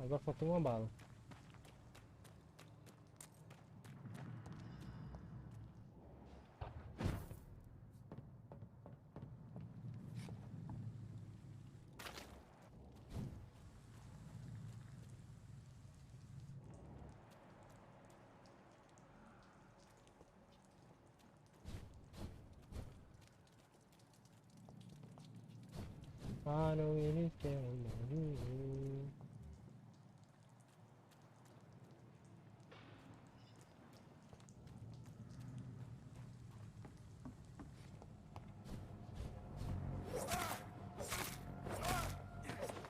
Agora faltou uma bala. Para ele quer morrer.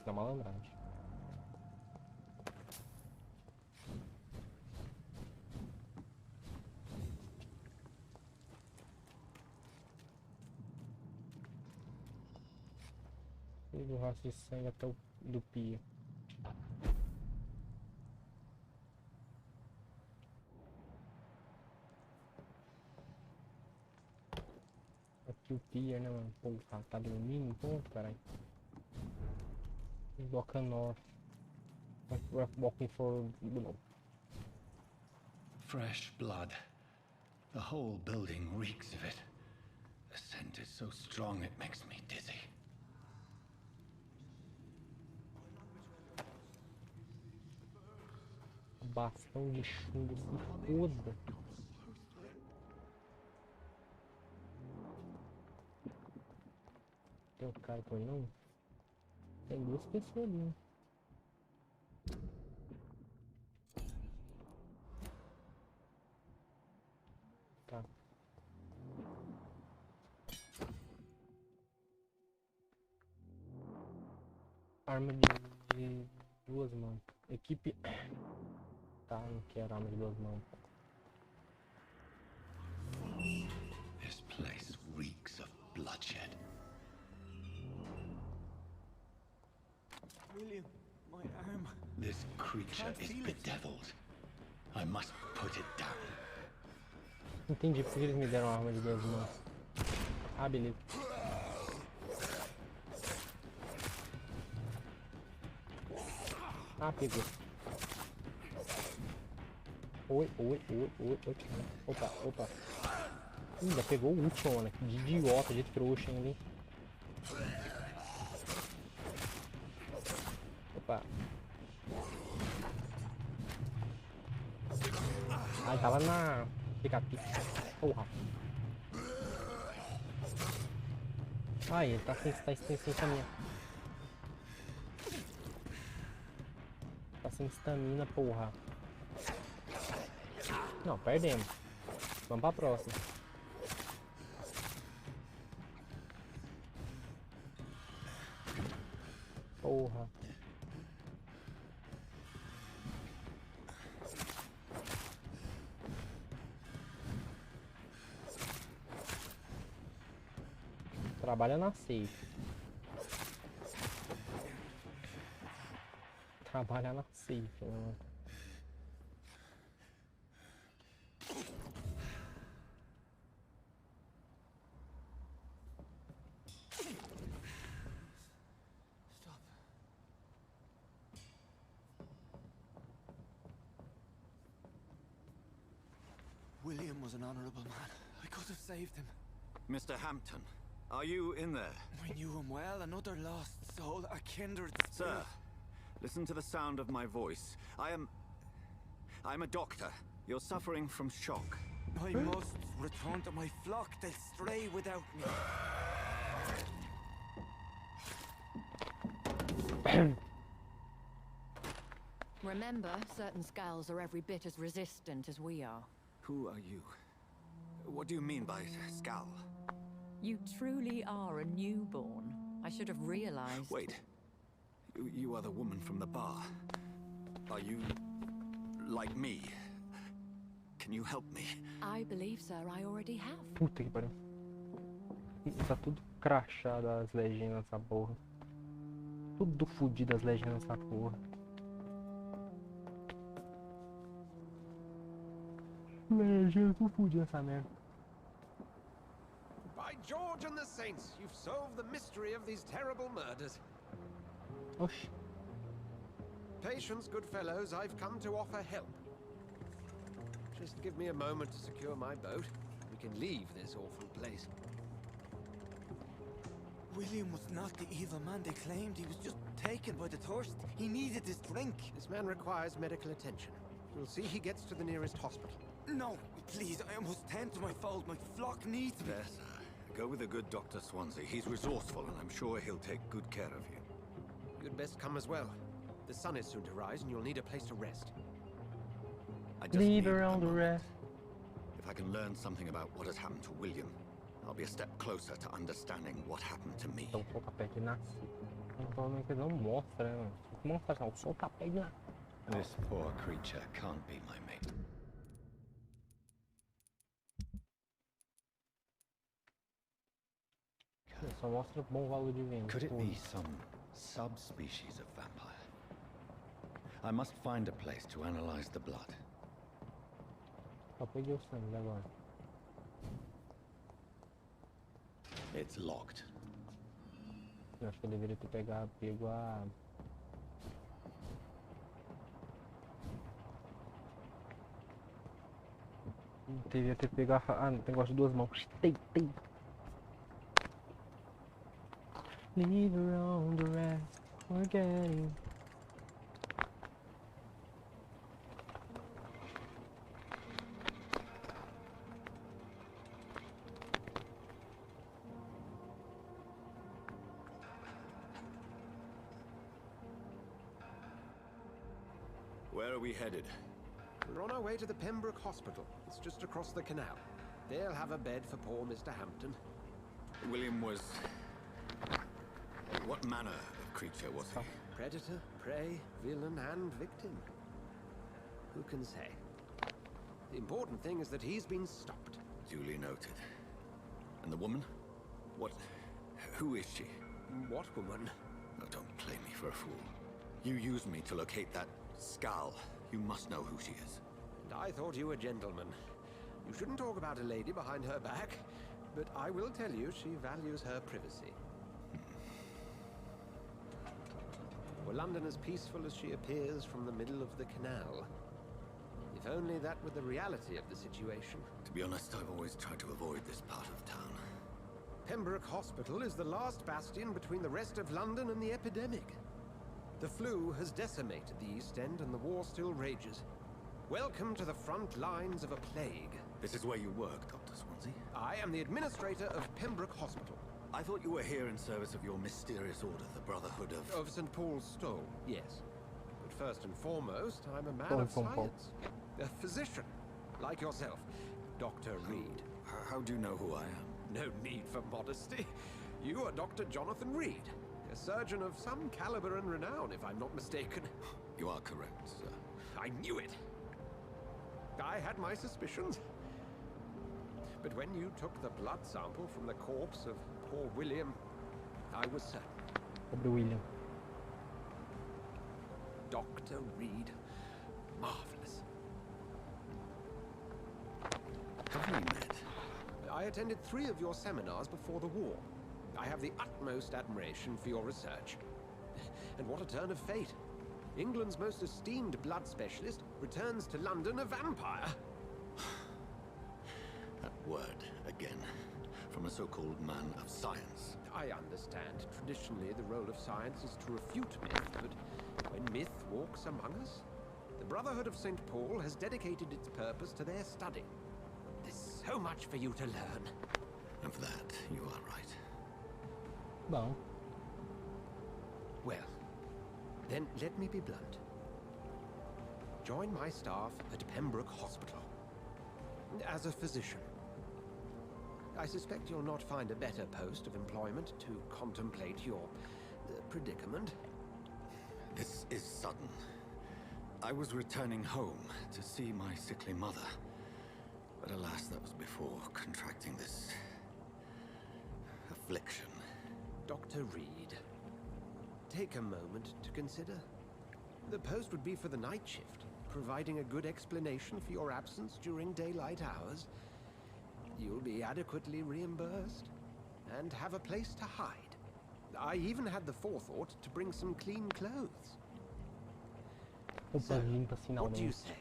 Da malandragem. E do rastro de sangue até o do pia. Aqui o pia, né, mano? Pô, o cara tá dormindo, ponto, caralho. Walking north. We're walking for, you know. Fresh blood. The whole building reeks of it. The scent is so strong it makes me dizzy. Bastão de chumbo, se foda. Tem um cara com ele não? Tem duas pessoas ali, né? Tá. Arma de duas mãos. Equipe. Tá, não quero arma de duas mãos. This place reeks of bloodshed. William, my arm. This creature is bedeviled. I must put it down. Entendi porque eles me deram arma de duas mãos. Ah, beleza. Ah, pegou. Oi. Opa. Ainda pegou o último, né? De idiota, de trouxa ainda, hein? Opa. Ah, tava na pica-pica. Porra. Ai, ele tá sem estamina. Tá sem estamina, porra. Não, perdemos. Vamos pra próxima. Porra. Trabalha na safe. Trabalha na safe, mano. William was an honorable man. I could have saved him. Mr. Hampton, are you in there? I knew him well, another lost soul, a kindred spirit. Sir, listen to the sound of my voice. I'm a doctor. You're suffering from shock. I must return to my flock. They'll stray without me. Remember, certain skulls are every bit as resistant as we are. Who are you? What do you mean by skull? You truly are a newborn. I should have realized. Wait. You are the woman from the bar. Are you like me? Can you help me? I believe, sir, I already have. Puta que pariu. Tá tudo crachado as legendas nessa porra. Tudo fodido as legendas nessa porra. Legenda, tudo fodido essa merda. By George and the Saints, you've solved the mystery of these terrible murders. Oxi. patience, good fellows. I've come to offer help. Just give me a moment to secure my boat. We can leave this awful place. William was not the evil man they claimed. He was just taken by the thirst. He needed this drink. This man requires medical attention. We'll see he gets to the nearest hospital. No, please, I must tend to my fold. My flock needs me. Yes, go with the good Dr. Swansea. He's resourceful, and I'm sure he'll take good care of you. You'd best come as well. The sun is soon to rise, and you'll need a place to rest. I just Leave need a around the moment. rest. If I can learn something about what has happened to William, I'll be a step closer to understanding what happened to me. Então o sol tá perto de nascer. Provavelmente eles não mostram, né, mano? Se mostrar assim, ó, o sol tá perto de nascer. This poor creature can't be my mate. Só mostra bom valor de venda. Could it be some subspecies of vampire? I must find a place to analyze the blood. Só peguei o sangue agora. It's locked. Eu acho que eu deveria ter pego a... Devia ter pego a... Ah, negócio de duas mãos. Tem. Leave around the rest, forgetting. Where are we headed? We're on our way to the Pembroke Hospital. It's just across the canal. They'll have a bed for poor Mr. Hampton. William was... What manner of creature was he? Predator, prey, villain, and victim. Who can say? The important thing is that he's been stopped. Duly noted. And the woman? What... Who is she? What woman? Oh, don't play me for a fool. You used me to locate that skull. You must know who she is. And I thought you a gentleman. You shouldn't talk about a lady behind her back, but I will tell you she values her privacy. Were London as peaceful as she appears from the middle of the canal? If only that were the reality of the situation. To be honest, I've always tried to avoid this part of town. Pembroke Hospital is the last bastion between the rest of London and the epidemic. The flu has decimated the East End and the war still rages. Welcome to the front lines of a plague. This is where you work, Dr. Swansea? I am the administrator of Pembroke Hospital. I thought you were here in service of your mysterious order, the Brotherhood of... Of St. Paul's Stole, yes. But first and foremost, I'm a man of science. A physician, like yourself, Dr. Reed. How do you know who I am? No need for modesty. You are Dr. Jonathan Reed, a surgeon of some caliber and renown, if I'm not mistaken. You are correct, sir. I knew it. I had my suspicions. But when you took the blood sample from the corpse of poor William, I was certain. Sobre o William. Dr. Reed. Marvelous. Have we met? I attended 3 of your seminars before the war. I have the utmost admiration for your research. And what a turn of fate. England's most esteemed blood specialist returns to London a vampire. That word, again. From a so-called man of science. I understand. Traditionally, the role of science is to refute myth, but when myth walks among us, the Brotherhood of St. Paul has dedicated its purpose to their study. There's so much for you to learn. Of that, you are right. Bom. Well, then let me be blunt. Join my staff at Pembroke Hospital. As a physician. I suspect you'll not find a better post of employment to contemplate your predicament. This is sudden. I was returning home to see my sickly mother. But alas, that was before contracting this... affliction. Dr. Reed, take a moment to consider. The post would be for the night shift, providing a good explanation for your absence during daylight hours. You'll be adequately reimbursed and have a place to hide. I even had the forethought to bring some clean clothes. roupas limpas What do you finalmente. say?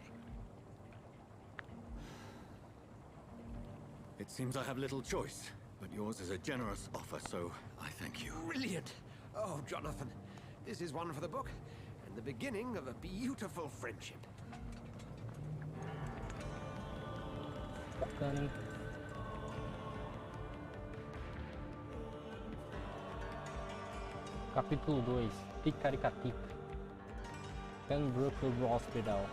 It seems I have little choice, but yours is a generous offer, so I thank you. Brilliant! Oh, Jonathan, this is one for the book, and the beginning of a beautiful friendship. Bacana, hein? Capítulo 2. Ticaricatica. Pembroke Hospital.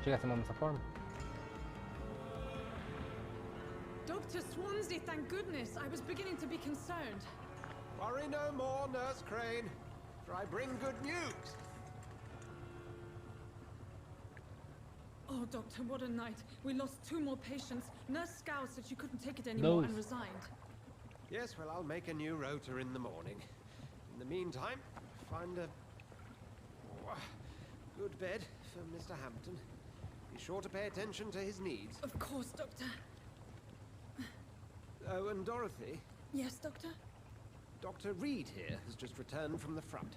Chega a ser dessa forma? Dr. Swansea, thank goodness. I was beginning to be concerned. Worry no more, Nurse Crane, for I bring good news. Oh, Doctor, what a night. We lost 2 more patients. Nurse Scow said she couldn't take it anymore and resigned. Yes, well, I'll make a new rota in the morning. In the meantime, find a good bed for Mr. Hampton. Be sure to pay attention to his needs. Of course, Doctor. Oh, and Dorothy, Yes, Doctor? Dr. Reed here has just returned from the front.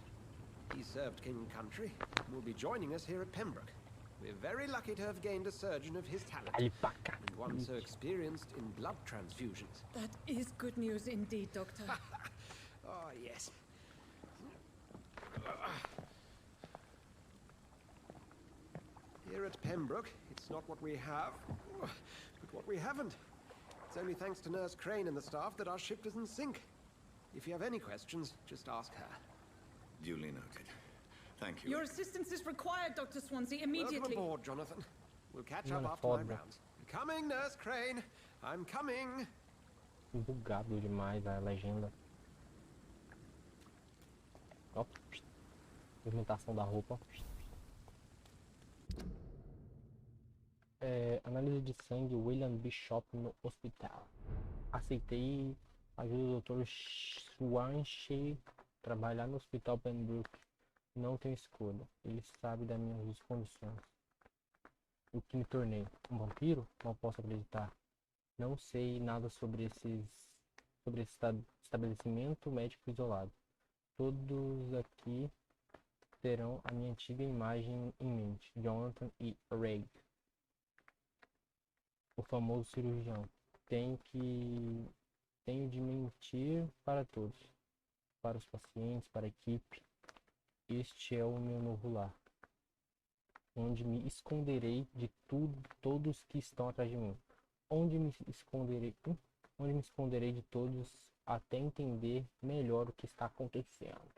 He served King Country and will be joining us here at Pembroke. We're very lucky to have gained a surgeon of his talent, Alpaca. and one so experienced in blood transfusions. That is good news indeed, Doctor. Oh, yes. Here at Pembroke, it's not what we have, but what we haven't. It's only thanks to Nurse Crane and the staff that our ship doesn't sink. If you have any questions, just ask her. Duly noted. Thank you. Your assistance is required, Dr. Swansea, immediately. Welcome aboard, Jonathan. We'll catch up Mano, after my foda. rounds. I'm coming, Nurse Crane. I'm coming. Bugado demais a legenda. Ó, movimentação da roupa. Análise de sangue William Bishop no hospital. Aceitei a ajuda do Dr. Swansea trabalhar no hospital Pembroke. Não tenho escolha. Ele sabe das minhas condições. O que me tornei um vampiro? Não posso acreditar. Não sei nada sobre esse estabelecimento médico isolado. Todos aqui terão a minha antiga imagem em mente. Jonathan e Ray. O famoso cirurgião. Tenho de mentir para todos. Para os pacientes, para a equipe. Este é o meu novo lar. Onde me esconderei de todos que estão atrás de mim. Onde me esconderei de todos até entender melhor o que está acontecendo.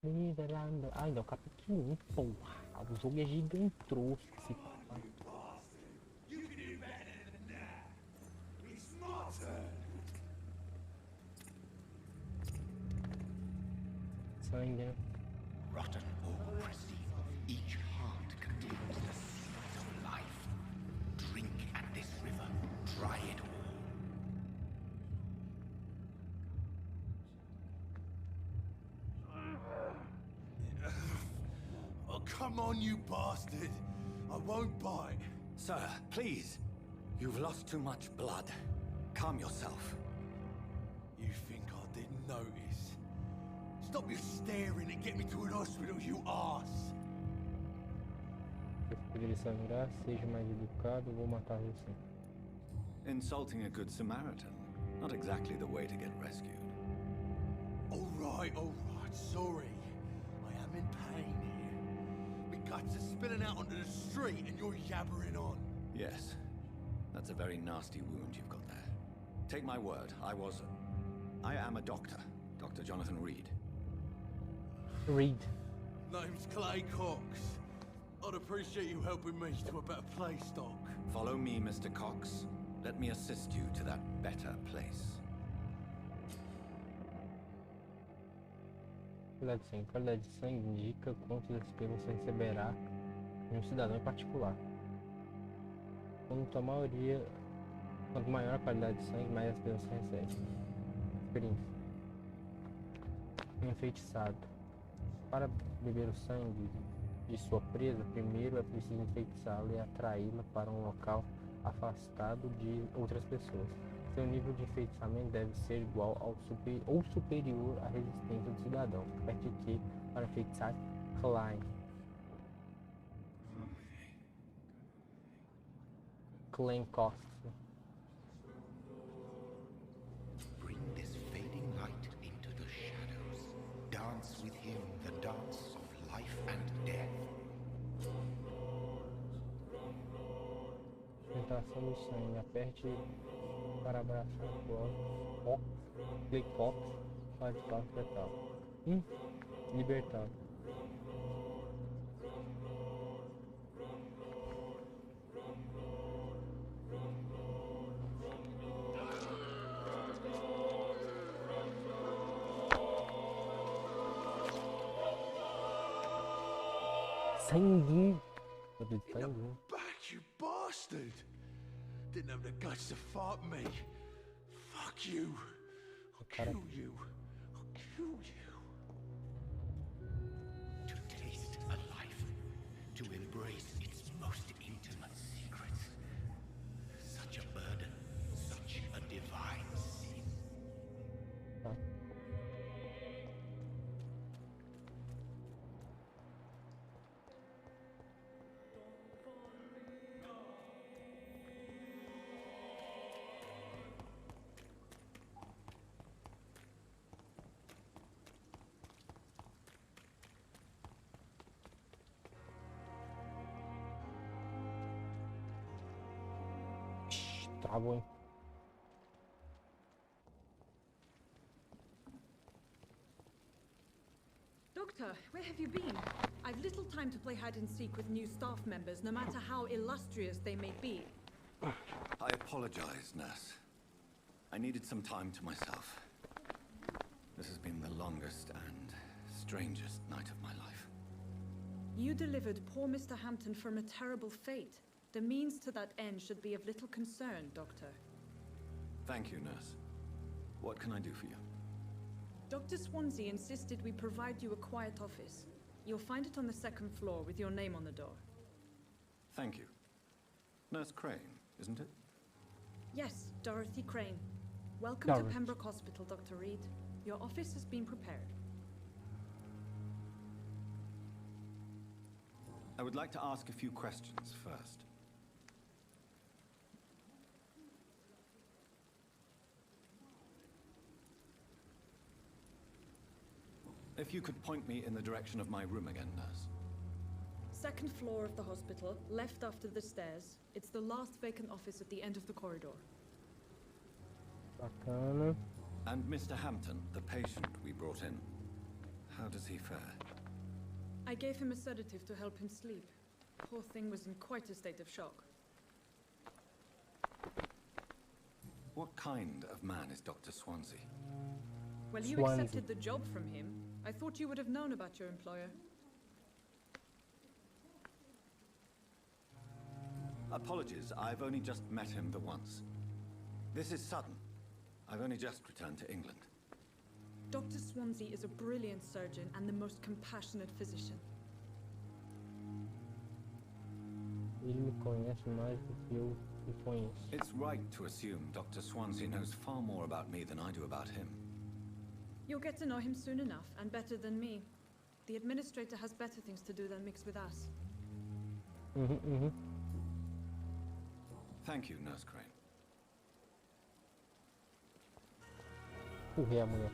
Ah, ainda é o capítulo 1, porra. O jogo é gigantesco. Sangue. Rotten ore receive of each heart contains the seed of life. Drink at this river, try it all. Oh, come on, you bastard! I won't bite. Sir, please. You've lost too much blood. Calm yourself. You think I didn't notice? Stop your staring and get me to an hospital, you arse! Se poderia sangrar, seja mais educado, vou matar você. Insulting a good Samaritan. Not exactly the way to get rescued. Alright, sorry. I am in pain here. My guts are spilling out onto the street and you're yabbering on. Yes. That's a very nasty wound you've got there. Take my word, I am a doctor. Dr. Jonathan Reed. Reed. Name's Clay Cox. I'd appreciate you helping me to a better place, Doc. Follow me, Mr. Cox. Let me assist you to that better place. Qualidade de sangue indica quantos espelhos você receberá de um cidadão em particular. Quanto maior a qualidade de sangue, mais espelhos você recebe. Experiência. Enfeitiçado. Para beber o sangue de sua presa, primeiro é preciso enfeitiçá-la e atraí-la para um local afastado de outras pessoas. Seu nível de enfeitiçamento deve ser igual ao ou superior à resistência do cidadão. Aperte Q para enfeitiçar Klein. Cost. Bring this fading light into the shadows. Dance with him the dance of life and death. Tentação do sangue. Aperte para abraçar o clique Ox para espaço fetal. Libertado. Sangue. Sangue. Back, you bastard! Didn't have the guts to fart me. Fuck you. I'll kill you. I'll kill you. To taste a life, to embrace its most intimate secrets. Such a burden, such a divine sin. Travou, hein? Doctor, where have you been? I've little time to play hide and seek with new staff members, no matter how illustrious they may be. I apologize, nurse. I needed some time to myself. This has been the longest and strangest night of my life. You delivered poor Mr. Hampton from a terrible fate. The means to that end should be of little concern, Doctor. Thank you, nurse. What can I do for you? Dr. Swansea insisted we provide you a quiet office. You'll find it on the second floor with your name on the door. Thank you. Nurse Crane, isn't it? Yes, Dorothy Crane. Welcome Dorothy. to Pembroke Hospital, Dr. Reed. Your office has been prepared. I would like to ask a few questions first. If you could point me in the direction of my room again, nurse. Second floor of the hospital, left after the stairs. It's the last vacant office at the end of the corridor. Bacana. And Mr. Hampton, the patient we brought in, how does he fare? I gave him a sedative to help him sleep. Poor thing was in quite a state of shock. What kind of man is Dr. Swansea? Well, you Swansea. accepted the job from him. I thought you would have known about your employer. Apologies, I've only just met him the once. This is sudden. I've only just returned to England. Dr. Swansea is a brilliant surgeon and the most compassionate physician. Ele me conhece mais do que eu me conheço. It's right to assume Dr. Swansea knows far more about me than I do about him. You'll get to know him soon enough, and better than me. The administrator has better things to do than mix with us. Thank you, Nurse Crane. Empurrei a mulher.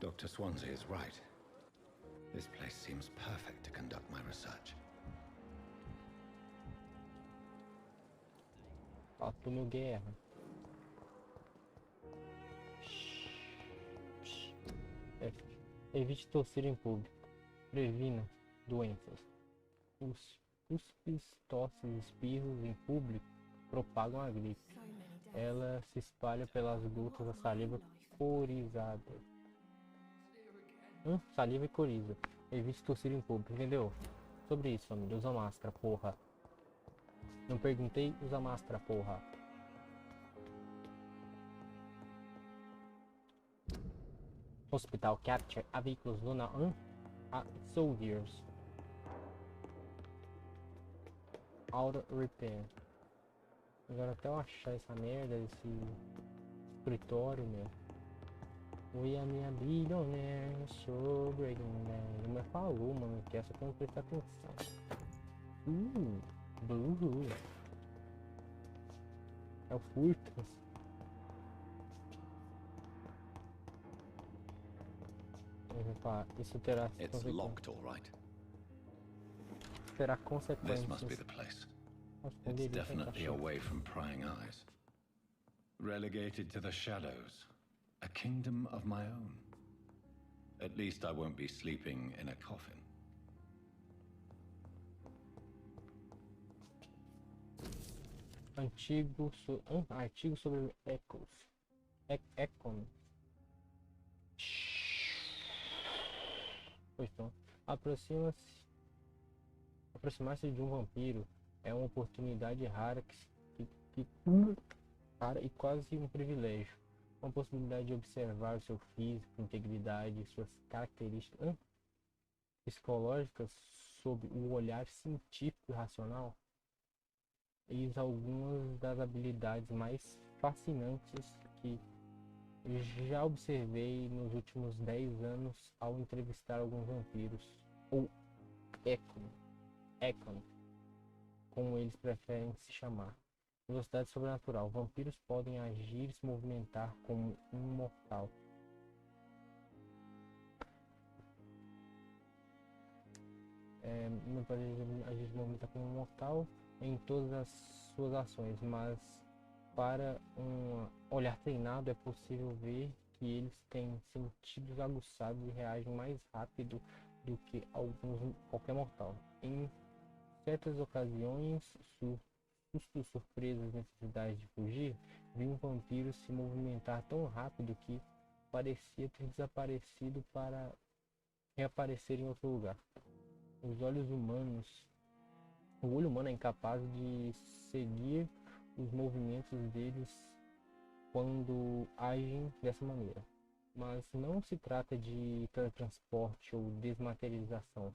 Dr. Swansea is right. This place seems perfect to conduct my research. Antônio Guerra. Evite tossir em público. Previna doenças. Os cuspes, tosses e espirros em público propagam a gripe. Ela se espalha pelas gotas da saliva corizada. Saliva e coriza. Evite tossir em público, entendeu? Sobre isso, família. Usa máscara, porra. Não perguntei, usa máscara, porra. Hospital capture a veículos Luna 1. Soldiers. Auto Repair. Agora até eu achar essa merda, esse escritório, meu. Oi, a minha bilionaire, sou breaking bad. Mas falou, mano, que essa tem que prestar atenção. Blue. É o Furtas. Isso terá consequências. This must be the place. It's definitely away from prying eyes. Relegated to the shadows. A kingdom of my own. At least I won't be sleeping in a coffin. Artigo sobre Econ. Pois então, aproximar-se de um vampiro é uma oportunidade rara rara e quase um privilégio. Uma possibilidade de observar o seu físico, integridade e suas características psicológicas sob o olhar científico e racional. Eis algumas das habilidades mais fascinantes que já observei nos últimos 10 anos ao entrevistar alguns vampiros, ou Econ, como eles preferem se chamar. Velocidade sobrenatural. Vampiros podem agir e se movimentar como um mortal. Não pode agir e se movimentar como um mortal em todas as suas ações, mas para um olhar treinado é possível ver que eles têm sentidos aguçados e reagem mais rápido do que qualquer mortal. Em certas ocasiões, sustos, surpresas, necessidade de fugir, vi um vampiro se movimentar tão rápido que parecia ter desaparecido para reaparecer em outro lugar. O olho humano é incapaz de seguir os movimentos deles quando agem dessa maneira. Mas não se trata de teletransporte ou desmaterialização.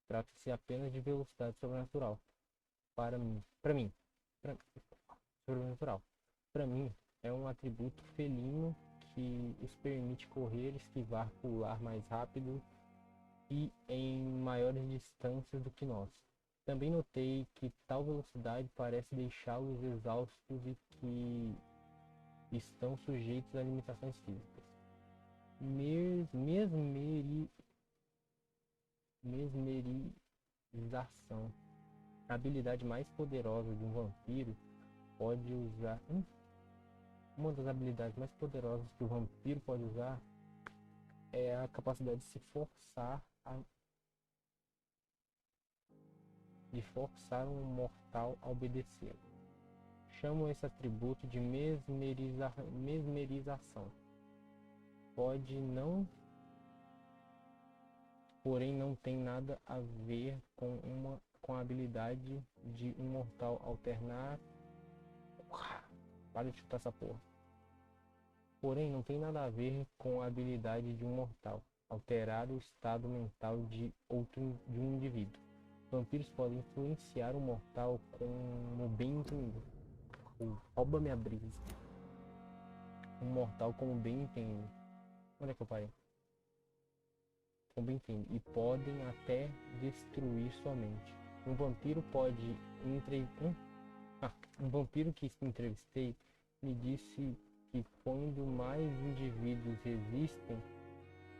Trata-se apenas de velocidade sobrenatural. Sobrenatural. Para mim, é um atributo felino que os permite correr, esquivar, pular mais rápido e em maiores distâncias do que nós. Também notei que tal velocidade parece deixá-los exaustos e que estão sujeitos a limitações físicas. Mesmerização. A habilidade mais poderosa de um vampiro pode usar. Uma das habilidades mais poderosas que o vampiro pode usar é a capacidade de forçar um mortal a obedecer. Chamo esse atributo de mesmerização. Porém não tem nada a ver com a habilidade de um mortal alternar. Para de chutar essa porra. Porém não tem nada a ver com a habilidade de um mortal alterar o estado mental de um indivíduo. Vampiros podem influenciar um mortal como bem entende. Rouba minha brisa. Um mortal como bem entende. Onde é que eu parei? Como bem entende. E podem até destruir sua mente. Um vampiro um vampiro que entrevistei me disse que quando mais indivíduos existem,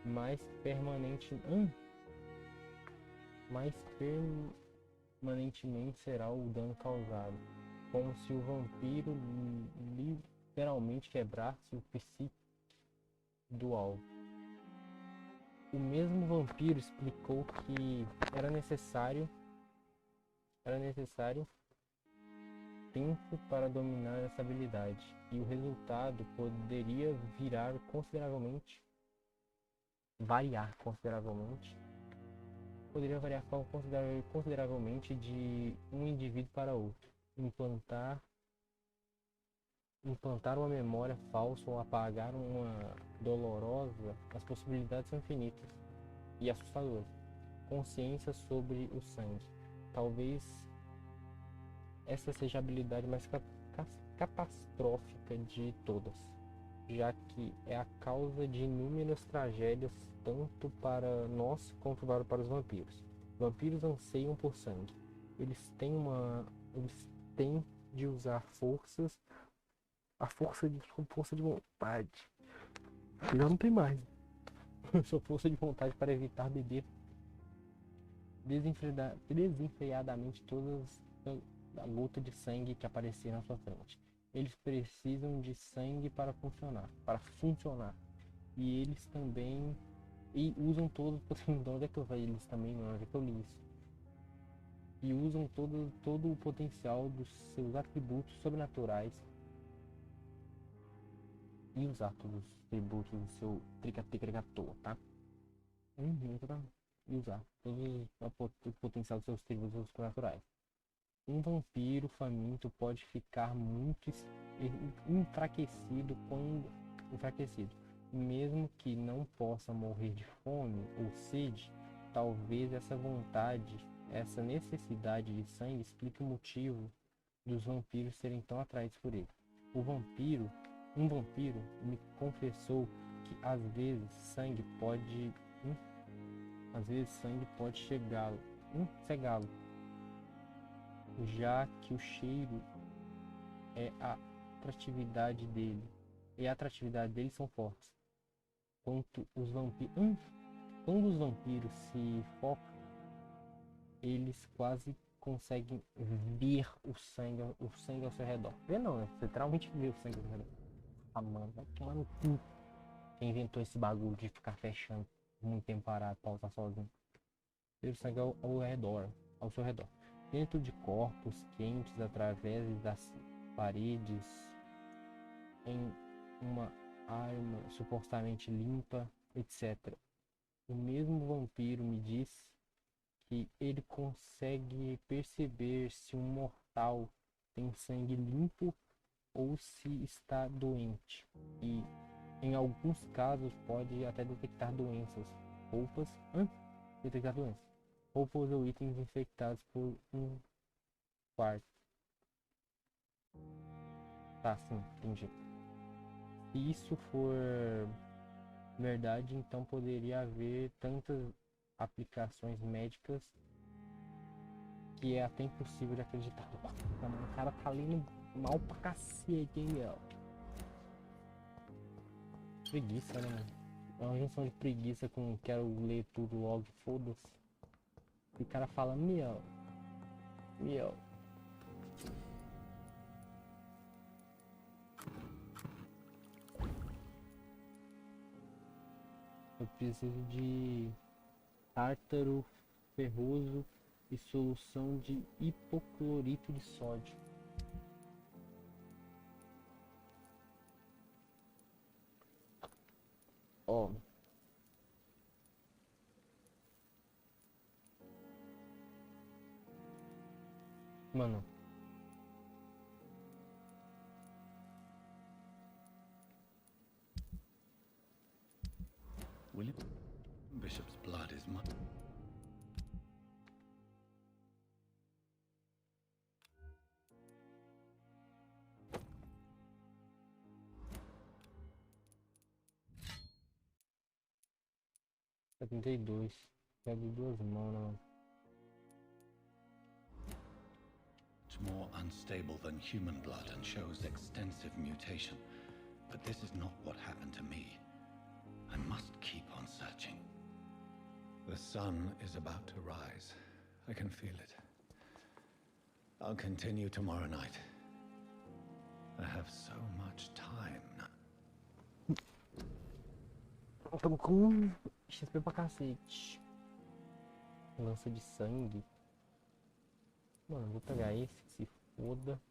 mais permanentemente será o dano causado, como se o vampiro literalmente quebrasse o psique do alvo. O mesmo vampiro explicou que era necessário tempo para dominar essa habilidade, e o resultado poderia variar consideravelmente de um indivíduo para outro. Implantar uma memória falsa ou apagar uma dolorosa, as possibilidades são infinitas e assustadoras. consciência sobre o sangue. Talvez essa seja a habilidade mais catastrófica de todas, já que é a causa de inúmeras tragédias tanto para nós quanto para os vampiros. Vampiros anseiam por sangue. Eles têm de usar força de vontade. Já não tem mais. Sua força de vontade para evitar beber desenfreadamente todas a gota de sangue que aparecer na sua frente. Eles precisam de sangue para funcionar. E eles também usam todos onde é que eu vi eles também, não é que eu li isso. E usam todo o potencial dos seus atributos sobrenaturais e usar todos os atributos do seu tricatecrigator, tá? E usar todo o potencial dos seus atributos sobrenaturais. Um vampiro faminto pode ficar muito enfraquecido mesmo que não possa morrer de fome ou sede. Talvez essa necessidade de sangue explique o motivo dos vampiros serem tão atraídos por ele. Um vampiro me confessou que às vezes sangue pode cegá-lo, já que o cheiro e a atratividade dele são fortes. Quando os vampiros se focam, eles quase conseguem ver o sangue ao seu redor. Ver não, né? Você literalmente vê o sangue ao seu redor. Ah, mano, vai tomar no cu. Quem inventou esse bagulho de ficar fechando muito tempo parado pra usar sozinho? Ver o sangue ao seu redor. Dentro de corpos quentes, através das paredes, em uma arma supostamente limpa, etc. O mesmo vampiro me diz que ele consegue perceber se um mortal tem sangue limpo ou se está doente, e em alguns casos pode até detectar doenças, roupas ou itens infectados por um quarto. Tá, sim, entendi. Se isso for verdade, então poderia haver tantas aplicações médicas que é até impossível de acreditar. O cara tá lendo mal pra cacete, hein, meu? Preguiça, né, mano? É uma junção de preguiça com quero ler tudo logo, foda-se. E o cara fala, meu. Eu preciso de tártaro ferroso e solução de hipoclorito de sódio. Ó. Mano. William Bishop's blood is mine. Pega de duas mãos, né, mano? It's more unstable than human blood and shows extensive mutation. But this is not what happened to me. I must keep on searching. The sun is about to rise. I can feel it. I'll continue tomorrow night. I have so much time now. Estamos com XP pra cacete. Lança de sangue. Mano, vou pegar esse, que se foda.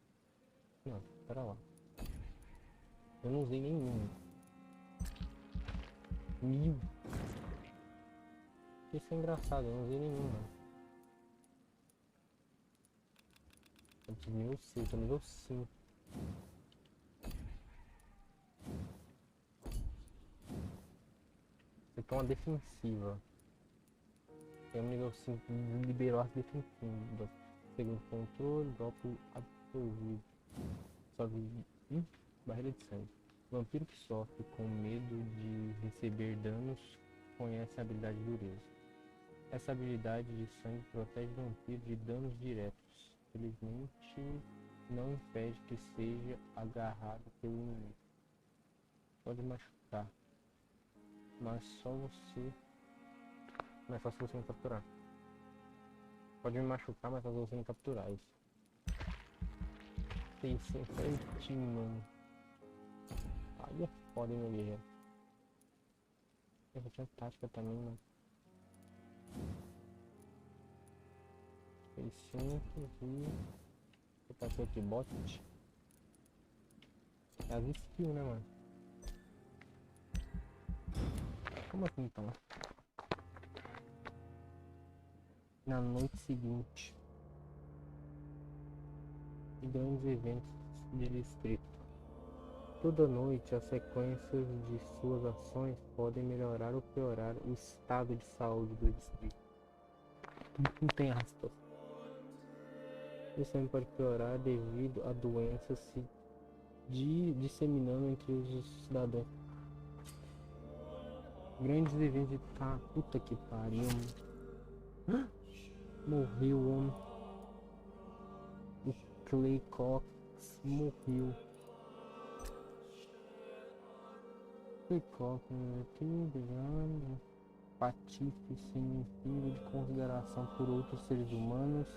Não, pera lá. Eu não usei nenhum. 1000. Isso é engraçado, eu não usei nenhum, mano. Eu tô nível 6, tô nível 5. Isso aqui é uma defensiva. Tem um nível 5, liberou as defensivas. Segundo controle, golpe absorvido. Barreira de sangue. Vampiro que sofre com medo de receber danos conhece a habilidade dureza. Essa habilidade de sangue protege o vampiro de danos diretos. Felizmente, não impede que seja agarrado pelo inimigo. Pode machucar, mas só se você me capturar. Pode me machucar, mas só se você me capturar. Isso. Isso é certinho, mano. Aí é foda, hein, meu guerreiro. Eu tinha tática também, mano. Fez 5 e... Vou passar aqui, bot. É as skills, né, mano? Como assim, então? Na noite seguinte. Grandes eventos de distrito. Toda noite, as sequências de suas ações podem melhorar ou piorar o estado de saúde do distrito. Não tem aspas. Isso também pode piorar devido a doenças se disseminando entre os cidadãos. Grandes eventos de... Ah, puta que pariu. Morreu o homem. O Clay Cox morreu. Clay Cox, patife sem motivo de consideração por outros seres humanos,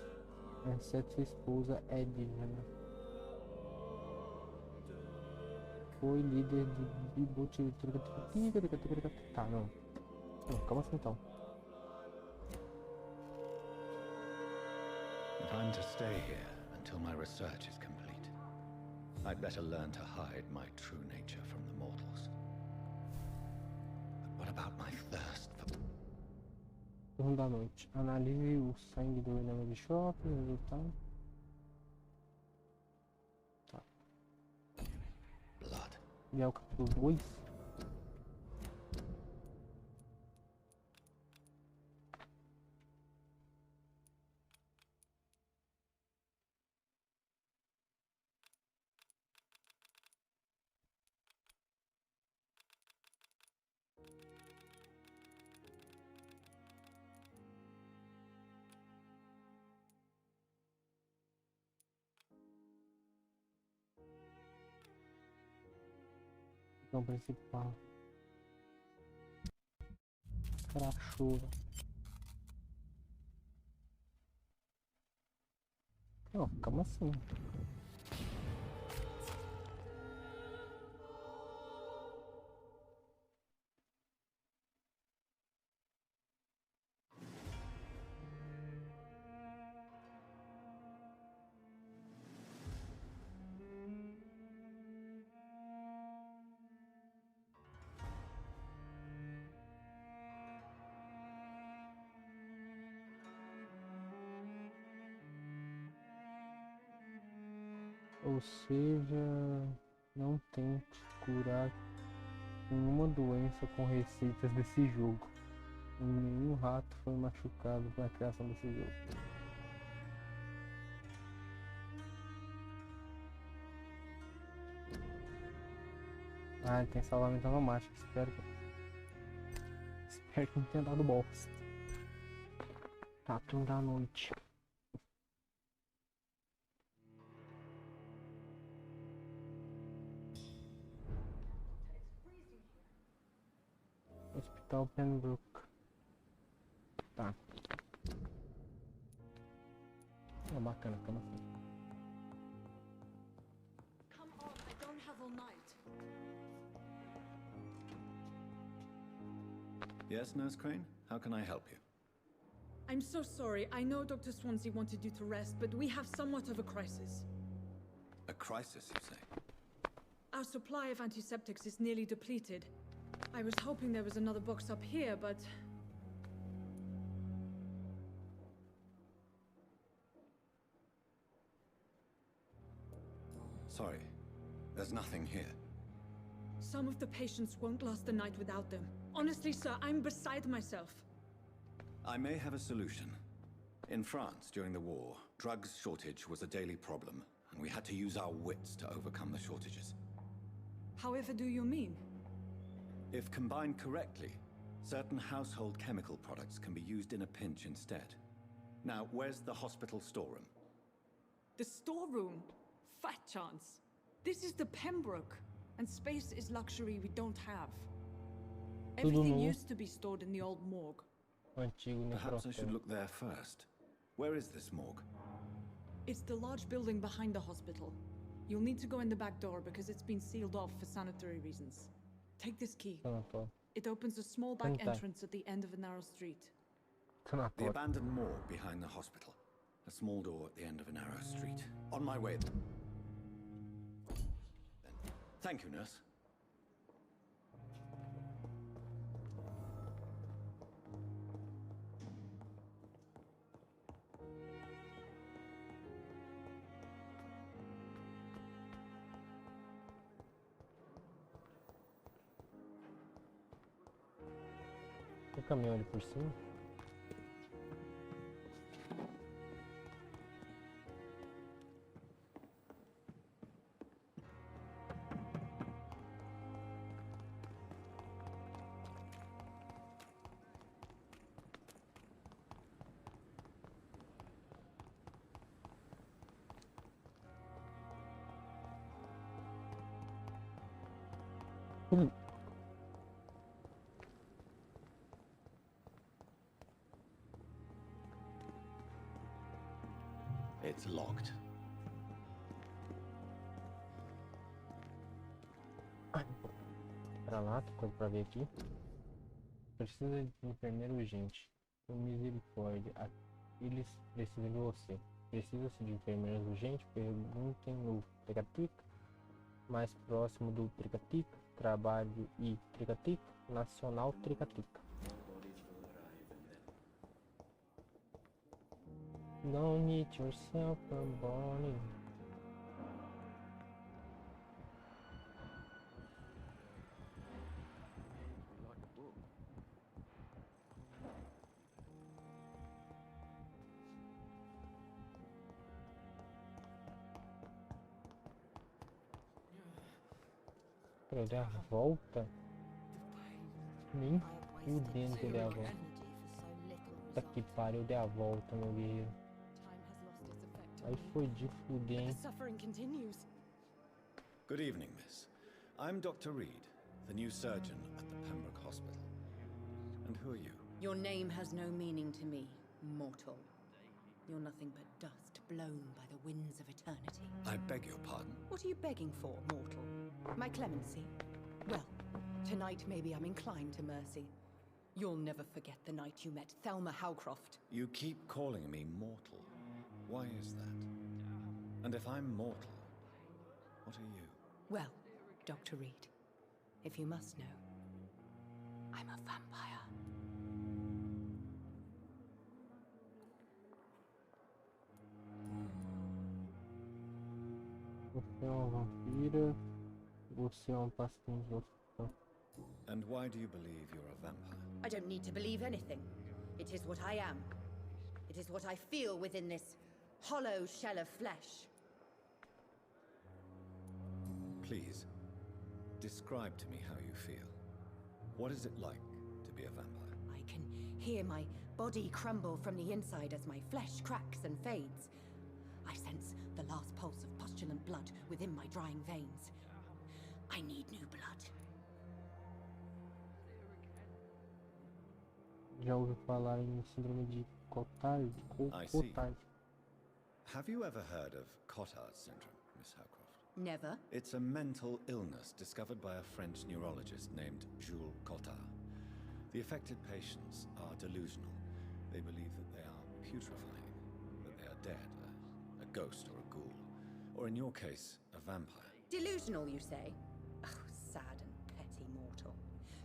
exceto sua esposa Edna. Foi líder de bibotiria. Tá, não. Calma assim então. If I'm to stay here until my research is complete, I'd better learn to hide my true nature from the mortals. But what about my thirst for... Turno da noite. Analise o sangue do enema de shopping, resultado. Tá. Blood. E é o capítulo 2. Missão principal. Crachura. Não, calma assim. Ou seja, não tente curar nenhuma doença com receitas desse jogo. Nenhum rato foi machucado na criação desse jogo. Ah, ele tem salvamento automático. Espero que não tenha dado bosta. Tá, turno da noite. Hospital Pembroke. Tá. Oh, bacana, calma assim. Come on, I don't have all night. Yes, Nurse Crane? How can I help you? I'm so sorry. I know Dr. Swansea wanted you to rest, but we have somewhat of a crisis. A crisis, you say? Our supply of antiseptics is nearly depleted. I was hoping there was another box up here, but... Sorry, there's nothing here. Some of the patients won't last the night without them. Honestly, sir, I'm beside myself. I may have a solution. In France, during the war, drugs shortage was a daily problem, and we had to use our wits to overcome the shortages. However do you mean? If combined correctly, certain household chemical products can be used in a pinch instead. Now, where's the hospital storeroom? The storeroom? Fat chance. This is the Pembroke, and space is luxury we don't have. Everything used to be stored in the old morgue. Perhaps I should look there first. Where is this morgue? It's the large building behind the hospital. You'll need to go in the back door because it's been sealed off for sanitary reasons. Take this key. It opens a small back entrance at the end of a narrow street. The abandoned morgue behind the hospital. A small door at the end of a narrow street. On my way. Thank you, nurse. O caminhão ali por cima. It's locked. Pra lá, tô pra ver aqui. Precisa de um enfermeiro urgente. Por misericórdia, eles precisam de você. Precisa-se de enfermeiros urgentes? Perguntem no Tricatica. Mais próximo do Tricatica. Trabalho e Tricatica. Nacional Tricatica. Don't need yourself a body. Pra eu dar a volta? Nem fudendo que eu dei a volta. Puta que pariu, eu dei a volta, meu guerreiro. Aí foi de fuder, hein? Good evening, miss. I'm Dr. Reed, the new surgeon at the Pembroke Hospital. And who are you? Your name has no meaning to me, mortal. You're nothing but dust blown by the winds of eternity. I beg your pardon? What are you begging for, mortal? My clemency? Well, tonight maybe I'm inclined to mercy. You'll never forget the night you met Thelma Howcroft. You keep calling me mortal. Why is that? And if I'm mortal, what are you? Well, Dr. Reed, if you must know, I'm a vampire. Você é uma vampira, você é um paciente do hospital. And why do you believe you're a vampire? I don't need to believe anything. It is what I am. It is what I feel within this hollow shell of flesh. Please, describe to me how you feel. What is it like to be a vampire? I can hear my body crumble from the inside as my flesh cracks and fades. I sense the last pulse of postulant blood within my drying veins. I need new blood. Já ouvi falar em síndrome de Cotard? I see. Have you ever heard of Cotard syndrome, Miss Howcroft? Never. It's a mental illness discovered by a French neurologist named Jules Cotard. The affected patients are delusional. They believe that they are putrefying, that they are dead, a ghost or a ghoul, or in your case, a vampire. Delusional, you say? Oh, sad and petty mortal.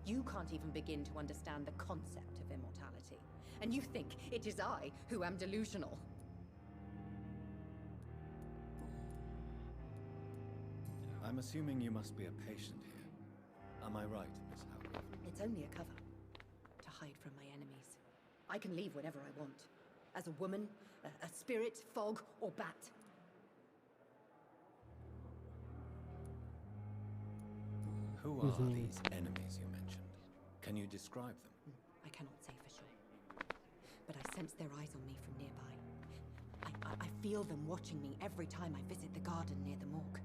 You can't even begin to understand the concept of immortality. And you think it is I who am delusional. I'm assuming you must be a patient here. Am I right, Miss Howcroft? It's only a cover. To hide from my enemies. I can leave whenever I want. As a woman, a spirit, fog, or bat. Who are these enemies you mentioned? Can you describe them? I cannot say for sure. But I sense their eyes on me from nearby. I feel them watching me every time I visit the garden near the morgue.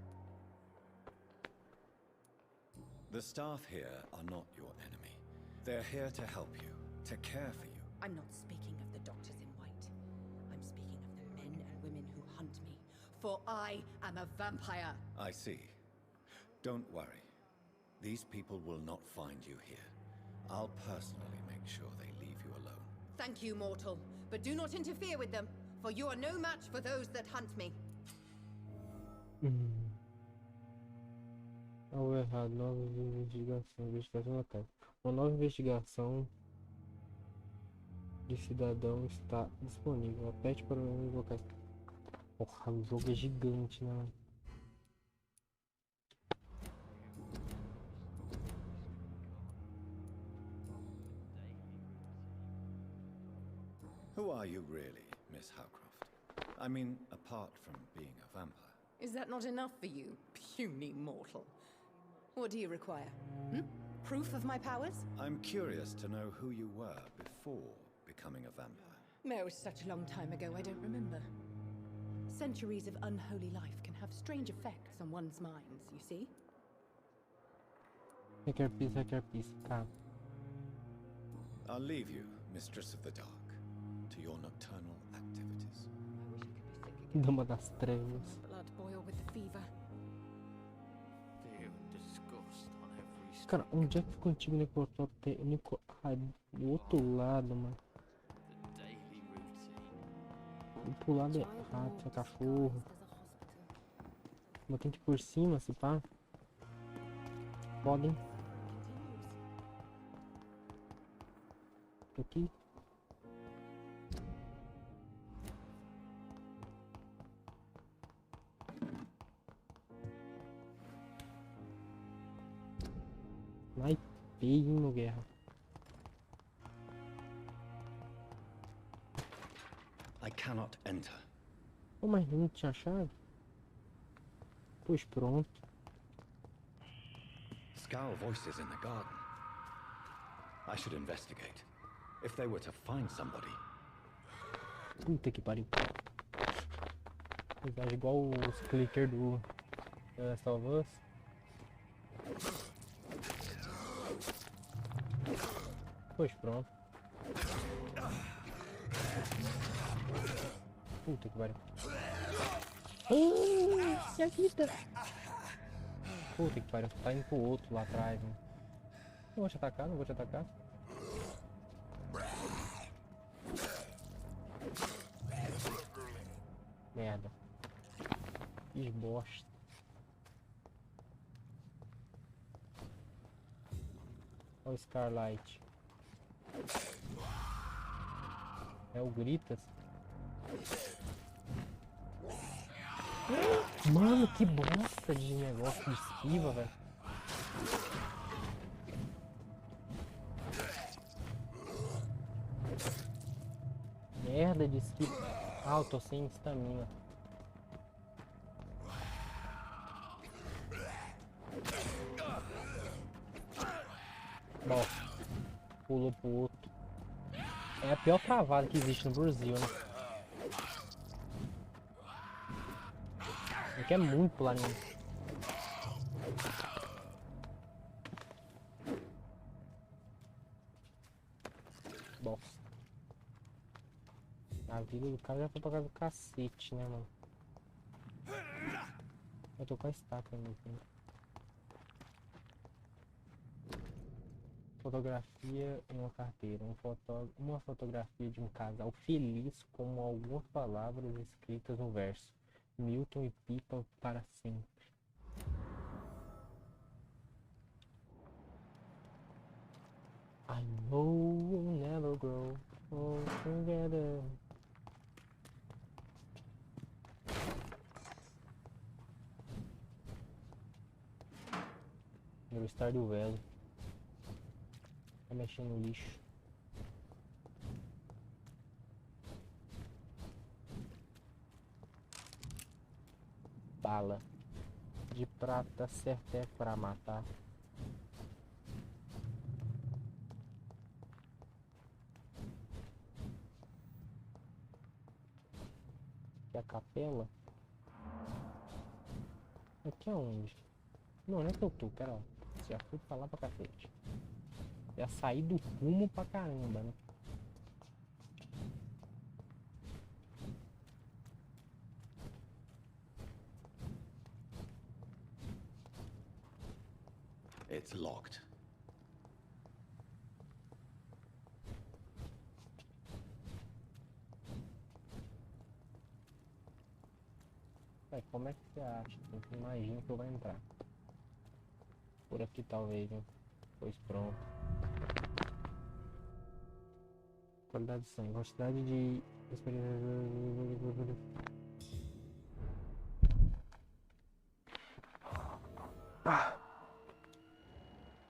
The staff here are not your enemy. They're here to help you, to care for you. I'm not speaking of the doctors in white. I'm speaking of the men and women who hunt me. For I am a vampire. I see. Don't worry. These people will not find you here. I'll personally make sure they leave you alone. Thank you, mortal. But do not interfere with them, for you are no match for those that hunt me. Algo errado, nova investigação, investigação local. Uma nova investigação de cidadão está disponível. Aperte para invocar. Porra, o jogo é gigante, né? Who are you really, Miss Howcroft? I mean, apart from being a vampire. Is that not enough for you, puny mortal? What do you require? Proof of my powers? I'm curious to know who you were before becoming a vampire. No, it was such a long time ago, I don't remember. Centuries of unholy life can have strange effects on one's minds, you see? Hacker piece, tá. I'll leave you, Mistress of the Dark, to your nocturnal activities. Dama das Trevas. Blood boil with the fever. Cara, onde é que ficou o antigo necrotório? Do outro lado, mano. Vou pro lado errado, seu cachorro. Botei aqui por cima, se pá. Podem. Aqui. Vai no guerra. I cannot enter. Oh, mas não tinha chave? Pois pronto. Scowl voices in the garden. I should investigate. If they were to find somebody. Puta que pariu. Pegar igual os clicker do Last of Us. Pois pronto. Puta que pariu. Se agita. Puta que pariu. Tá indo pro outro lá atrás, né? Não vou te atacar, não vou te atacar. Merda. Que bosta. Olha o Starlight. É o Gritas. Mano, que bosta de negócio de esquiva, velho. Merda de esquiva. Ah, eu tô sem estamina. Bom, pulou pro outro. É a pior travada que existe no Brasil, né? Ele quer muito pular em mim. Bosta. A vida do cara já foi pra casa do cacete, né, mano? Eu tô com a estaca ainda aqui. Fotografia em uma carteira. Uma fotografia de um casal feliz com algumas palavras escritas no verso. Milton e Pipa para sempre. I know we'll never grow old together. Eu estar do velo. Tá mexendo no lixo. bala. De prata certa é pra matar. Aqui é a capela. Aqui é onde? Não, onde é que eu tô? Pera lá. Já fui pra lá pra cacete. Já saí do rumo pra caramba, né? It's locked. Vai, como é que você acha? Imagina que eu vou entrar. Por aqui talvez, hein? Pois pronto. Qualidade de sangue, quantidade de experiência.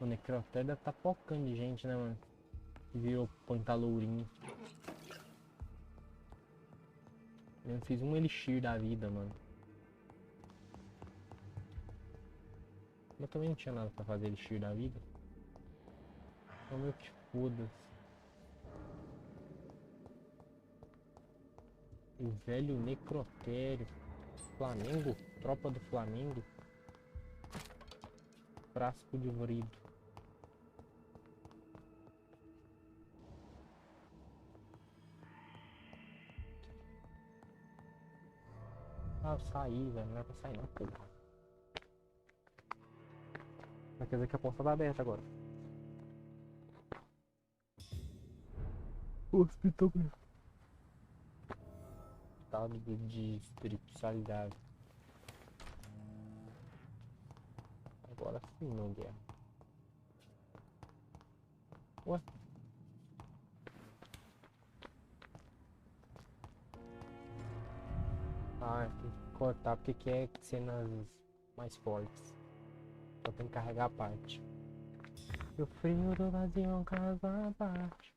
O necrotério deve tá focando de gente, né, mano? Virou pantalourinho. Eu fiz um elixir da vida, mano. Eu também não tinha nada pra fazer elixir da vida. Então meio que foda-se. O velho necrotério. Flamengo? Tropa do Flamengo. Frasco de vrido. Ah, eu saí, velho. Não era pra sair não, porra. Mas quer dizer que a porta tá aberta agora. Hospital. Estado de espiritualidade. Agora sim, não guerra. Ué? Ah, tem que cortar porque quer cenas mais fortes. Só tem que carregar a parte. O frio do vazio é um caso à parte.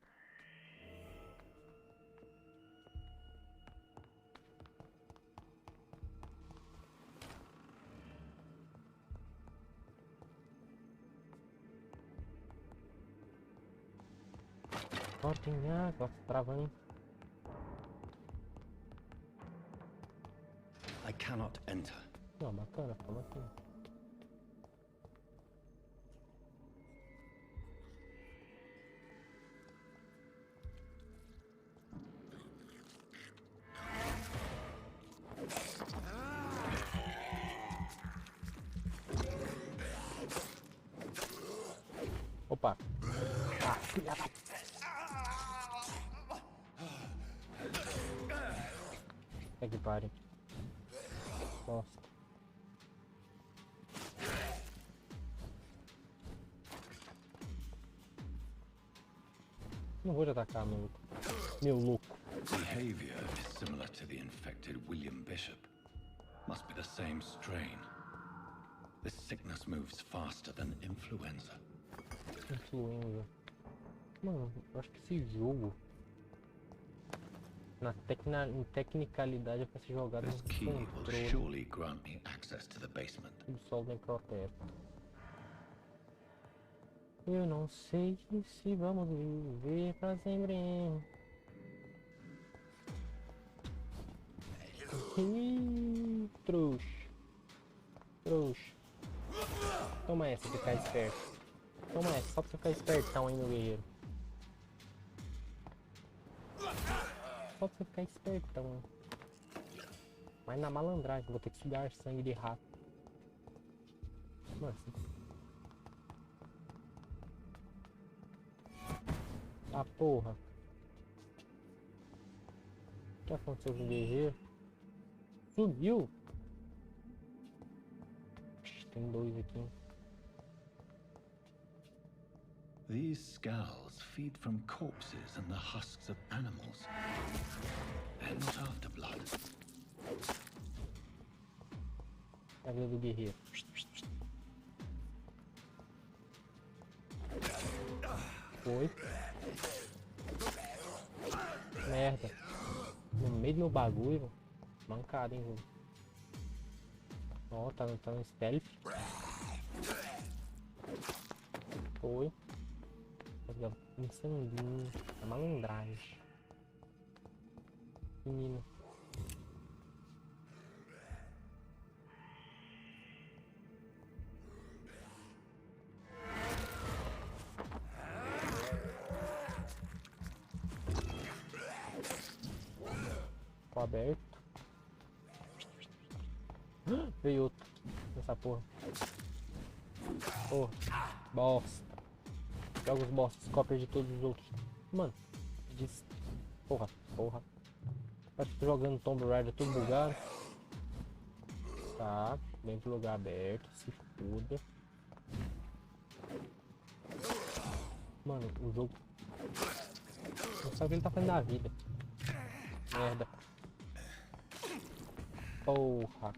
Cortem água, travando. I cannot enter. Não, bacana, como assim? Opa! Ah, filha da... É que pare. Nossa. Não vou te atacar, meu louco. Meu louco. Behavior is similar to the infected William Bishop. Must be the same strain. This sickness moves faster than influenza. Influenza. Mano, eu acho que esse jogo em tecnicalidade é pra ser jogado This no key will controle surely grant me access to the basement. do sol necrotério. Eu não sei se vamos viver pra sempre. Ih, trouxa. Trouxa. Toma essa pra ficar esperto. Toma essa, só pra ficar espertão aí, meu guerreiro. Só pra ficar espertão. Mas na malandragem, vou ter que sugar sangue de rato. Nossa. Ah, porra. O que aconteceu com o guerreiro? Sumiu? Tem dois aqui. These scowls feed from corpses and the husks of animals. They're not after blood. É a vida do guerreiro. Foi. Merda. No meio do meu bagulho. Mancada, hein, velho. Ó, tá no stealth. Foi. Um sanguinho. A malandragem. Menino. Ficou aberto. Veio outro. Essa porra. Porra. Bosta. Joga os bostas. Cópias de todos os outros. Mano. Diz. Porra. Acho que tô jogando Tomb Raider tudo bugado. Tá. Vem pro lugar aberto. Se foda. Mano, o jogo. Não sabe o que ele tá fazendo da vida. Merda. Porra.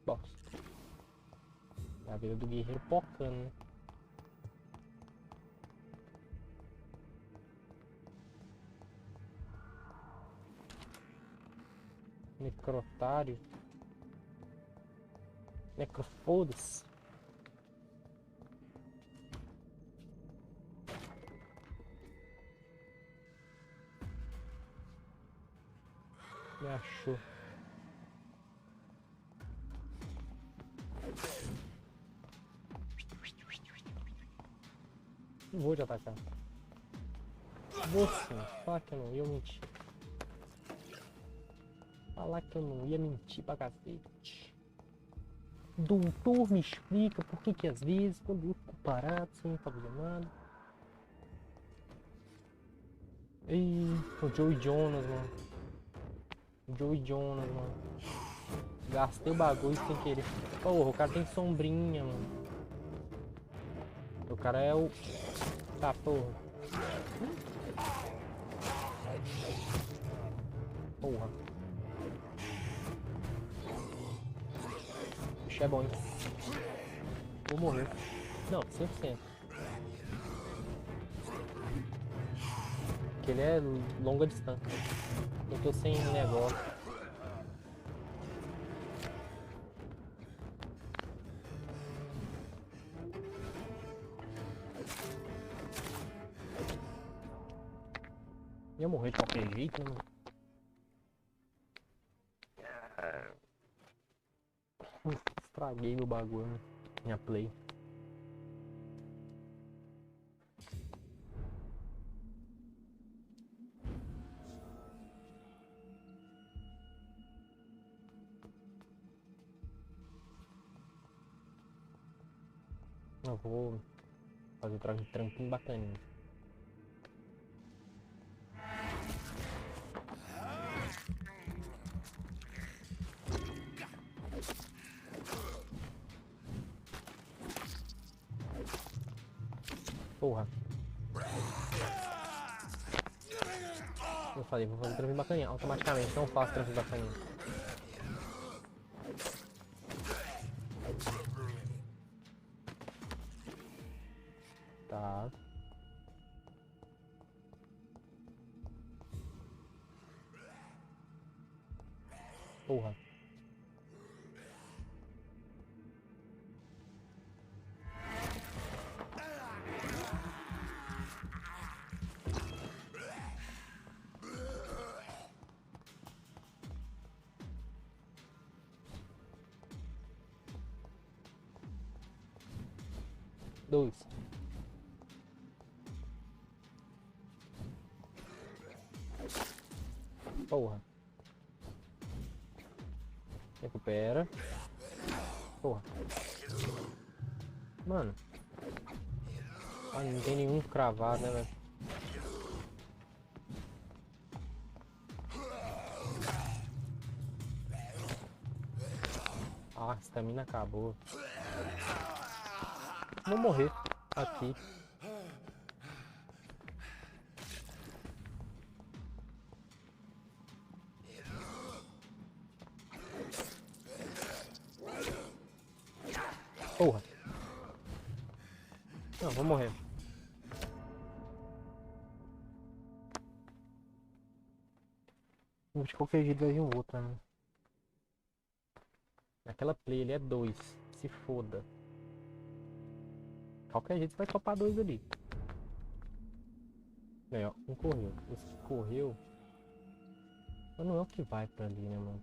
Bosta. É a vida do guerreiro pocando, né? Necrotário. Necrofoda-se. Me achou. Não vou te atacar. Vou sim. Falar que eu não ia mentir. Falar que eu não ia mentir pra cacete. Doutor, me explica por que às vezes, quando eu fico parado, sem não fazer nada. Ih, o Joey Jonas, mano. Gastei o bagulho sem querer. Porra, o cara tem sombrinha, mano. O cara é o... Tá, porra. Porra. O bicho é bom, hein? Vou morrer. Não, 100%. Porque ele é longa distância. Eu tô sem negócio. Ia morrer de qualquer jeito, né? Estraguei meu bagulho, né? Minha play. Eu vou fazer um trampinho bacaninho. Porra. Eu falei, vou fazer trampinho bacaninha. Automaticamente, não faço trampinho bacaninha. Tá. Porra. Dois. Porra. Recupera. Porra. Mano. Ah, não tem nenhum cravado, né, velho? Ah, a estamina acabou. Vou morrer aqui. Porra. Não, vou morrer. De qualquer jeito vai vir um outro, né? Aquela play ali é 2. Se foda. Qualquer jeito você vai topar 2 ali. Aí, ó. Um correu. Esse que correu. Mas não é o que vai pra ali, né, mano?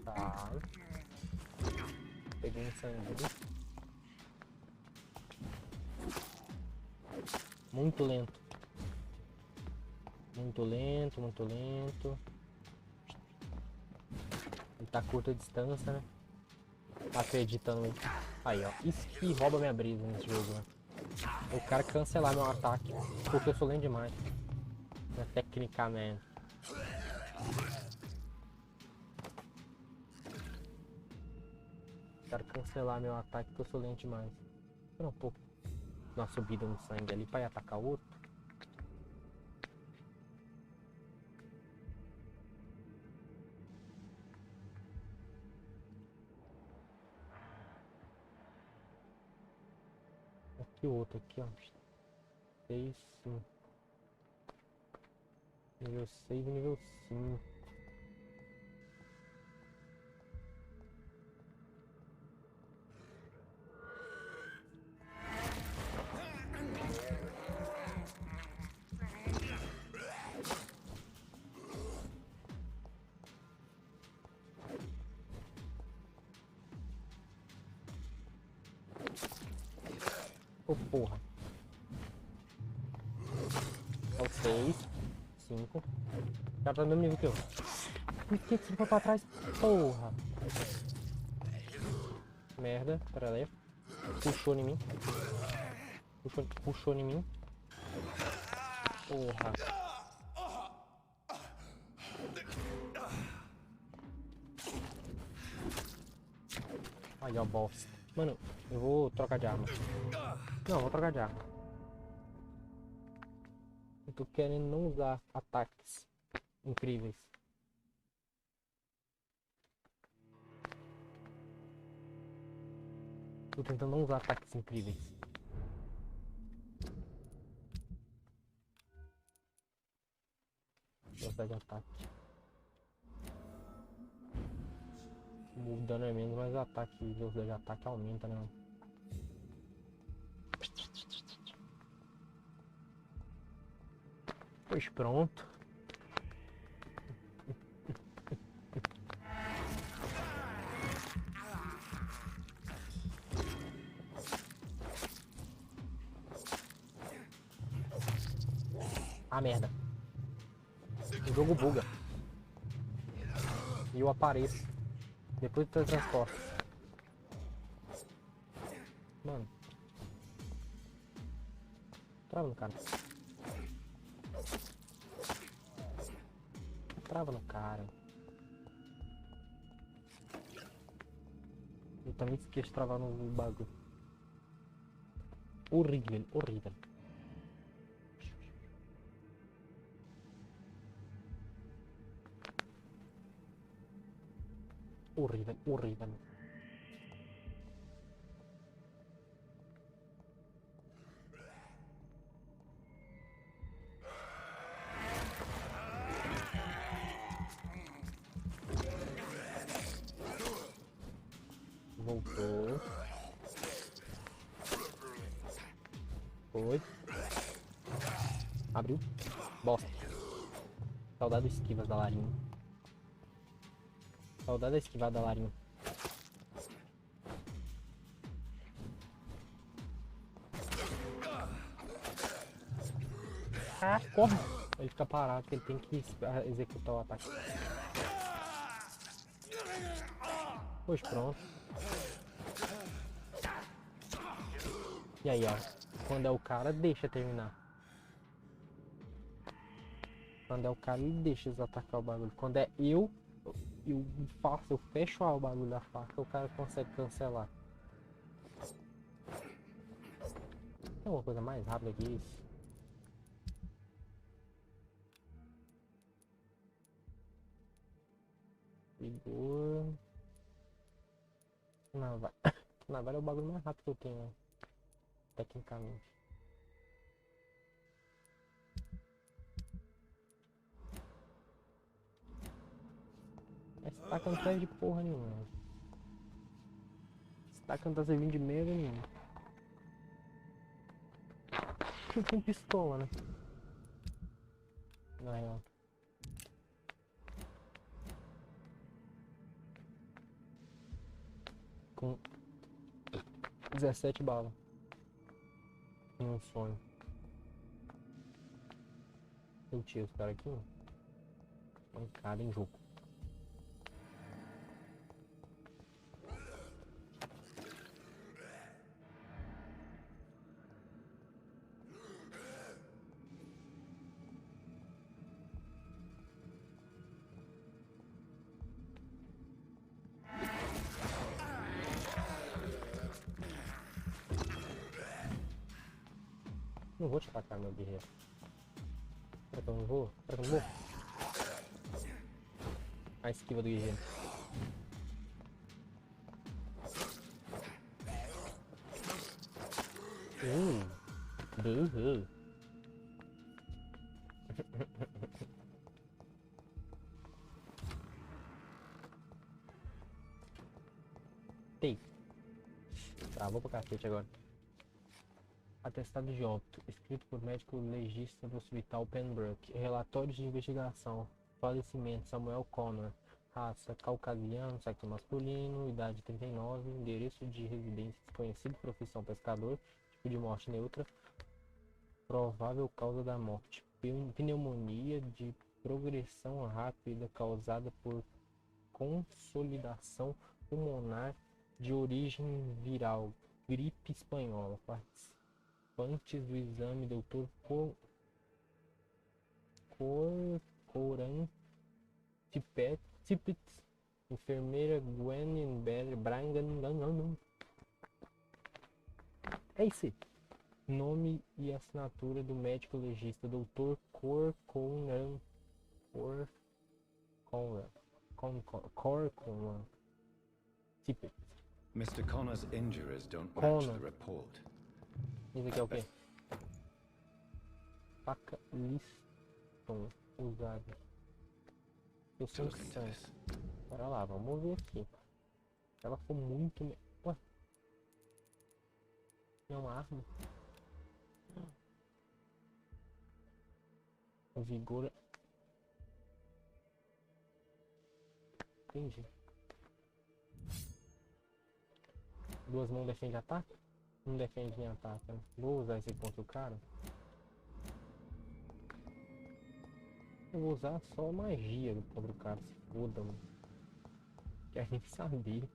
Tá. Peguei um sangue. Muito lento. Muito lento, muito lento. Ele tá a curta distância, né? Acreditando em... Aí, ó. Isso que rouba minha brisa nesse jogo, né? O cara cancelar meu ataque. Porque eu sou lento demais. Né? Tecnicamente. O cara cancelar meu ataque porque eu sou lento demais. Espera um pouco. Uma subida no sangue ali pra ir atacar o outro. Aqui o outro aqui, ó. 6, 5. Nível 6 e nível 5. Ô, porra. Ó, 6, 5. O cara tá no mesmo nível que eu. Por que você foi pra trás? Porra. Merda. Pera aí. Puxou em mim. Puxou em mim. Porra. Aí, ó, bosta. Mano, eu vou trocar de arma. Não, vou trocar de arma. Eu tô querendo não usar ataques incríveis. Tô tentando não usar ataques incríveis. Velocidade de ataque. O dano é menos, mas o ataque, a velocidade de ataque aumenta, né? Pois pronto. Ah, merda. O jogo buga. E eu apareço. Depois do teletransporte. Mano. Trava no cara. Trava no cara. Eu também esqueci de travar no bagulho. Horrível, horrível. Horrível, horrível. Voltou. Foi. Abriu. Bosta. Saudade esquivas da Larinha. Saudade da esquivada da Larinha. Ah, corre! Ele fica parado, que ele tem que executar o ataque. Pois pronto. E aí, ó. Quando é o cara, deixa terminar. Quando é o cara, ele deixa eles atacar o bagulho. Quando é eu fecho o bagulho da faca, o cara consegue cancelar. Tem uma coisa mais rápida que isso? Vigor. Navalha. Navalha é o bagulho mais rápido que eu tenho, né? Tecnicamente. Esse taca não serve de porra nenhuma. Esse taca não tá servindo de merda nenhuma. Eu tenho pistola, né? Na real. Com 17 balas. Em um sonho. Eu tiro esse cara aqui, ó. Mancada em jogo. Não vou te atacar, meu guerreiro. Será que eu não vou? Será que eu não vou? A esquiva do guerreiro. Tem. Tá, vou pro cacete agora. Atestado de óbito, escrito por médico legista do Hospital Pembroke. Relatórios de investigação. Falecimento: Samuel Connor. Raça: caucasiano, sexo masculino, idade 39, endereço de residência desconhecido, profissão pescador, tipo de morte neutra, provável causa da morte: pneumonia de progressão rápida causada por consolidação pulmonar de origem viral, gripe espanhola. Participantes do exame: Dr. Coran Tippett, enfermeira Gwen Brangan. É isso aí. Nome e assinatura do médico legista: Dr. Coran Tippett. Mr. Connor's injuries don't match the report. Isso aqui é o quê? Faca Liston usada. Bora lá, vamos ver aqui. Se ela for muito... Ué? É uma arma? Vigor... Entendi. Duas mãos defende ataque? Não defende nem ataque, né? Vou usar esse contra o cara. Eu vou usar só magia contra o cara, se foda, mano. Que a gente sabia.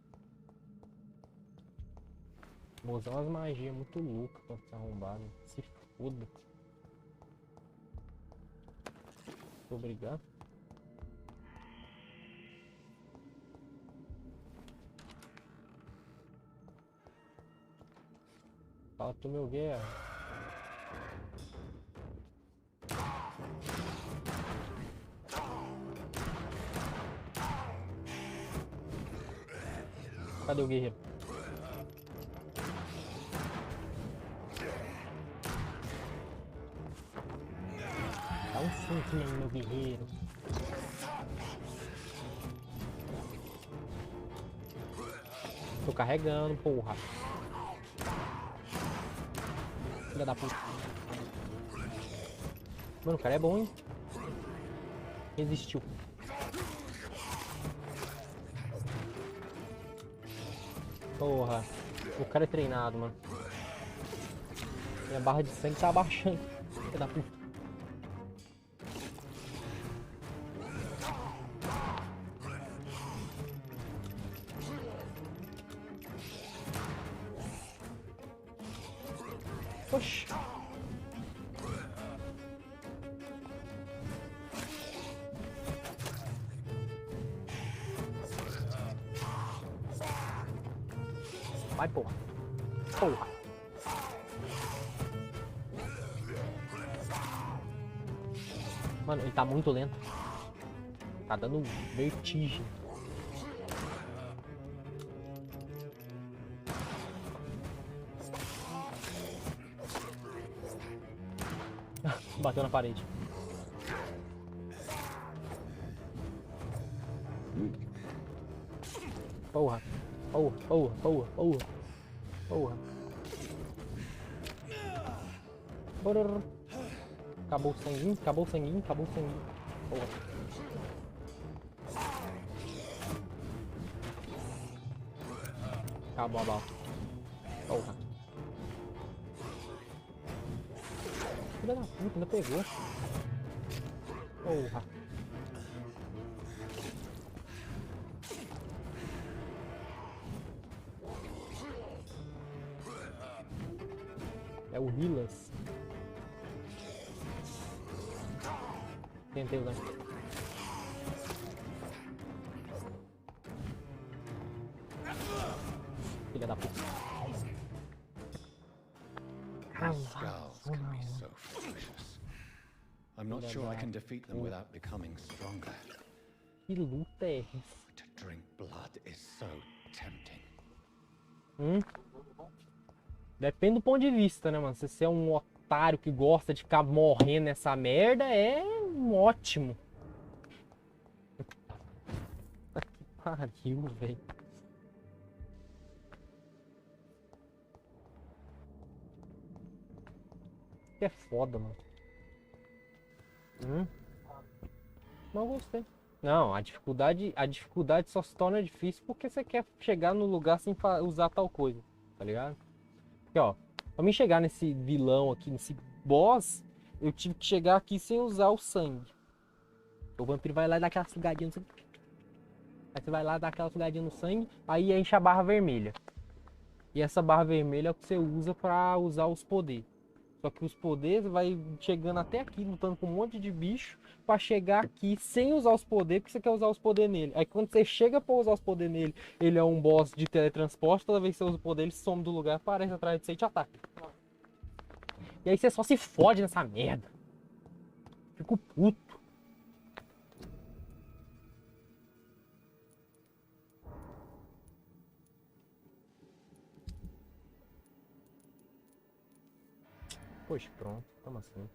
Vou usar umas magias muito loucas contra esse arrombado. Se foda. Obrigado. Falta o meu guerra. Cadê o guerreiro? Dá um soquinho no meu guerreiro. Tô carregando, porra. Filha da puta. Mano, o cara é bom, hein? Resistiu. Porra, o cara é treinado, mano. Minha barra de sangue tá abaixando. Filha da puta. Oxi. Vai, porra. Porra. Mano, ele tá muito lento. Tá dando vertigem. Bateu na parede. Porra. Porra, porra, porra, porra. Porra. Brrr. Acabou o sanguinho, acabou o sanguinho, acabou o sanguinho. Porra. Acabou a bala. Porra. Filha da puta, ainda pegou. Porra. É o Rilas. Tentei usar. Filha da puta. Skulls can be so ferocious. I'm not sure I can defeat them without becoming stronger. Que luta é essa? To drink blood is so tempting. Depende do ponto de vista, né, mano? Se você é um otário que gosta de ficar morrendo nessa merda, é ótimo. Que pariu, velho. Que é foda, mano. Não gostei. Não, a dificuldade só se torna difícil porque você quer chegar no lugar sem usar tal coisa, tá ligado? Aqui, ó, pra mim chegar nesse vilão aqui, nesse boss, eu tive que chegar aqui sem usar o sangue. O vampiro vai lá e dá aquela sugadinha no sangue. Aí você vai lá, dá aquela sugadinha no sangue, aí enche a barra vermelha. E essa barra vermelha é o que você usa pra usar os poderes. Só que os poderes vai chegando até aqui, lutando com um monte de bicho, pra chegar aqui sem usar os poderes, porque você quer usar os poderes nele. Aí quando você chega pra usar os poderes nele, ele é um boss de teletransporte, toda vez que você usa o poder, ele some do lugar, aparece atrás de você e te ataca. E aí você só se fode nessa merda. Fico puto. Poxa, pronto, toma assim.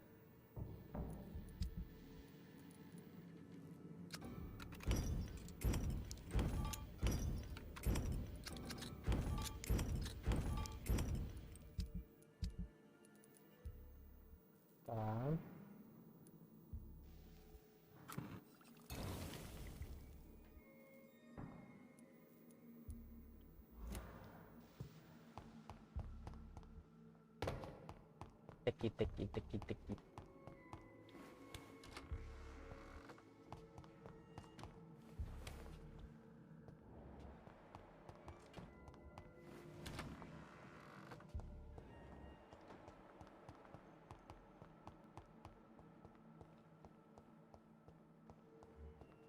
Tá. Aqui.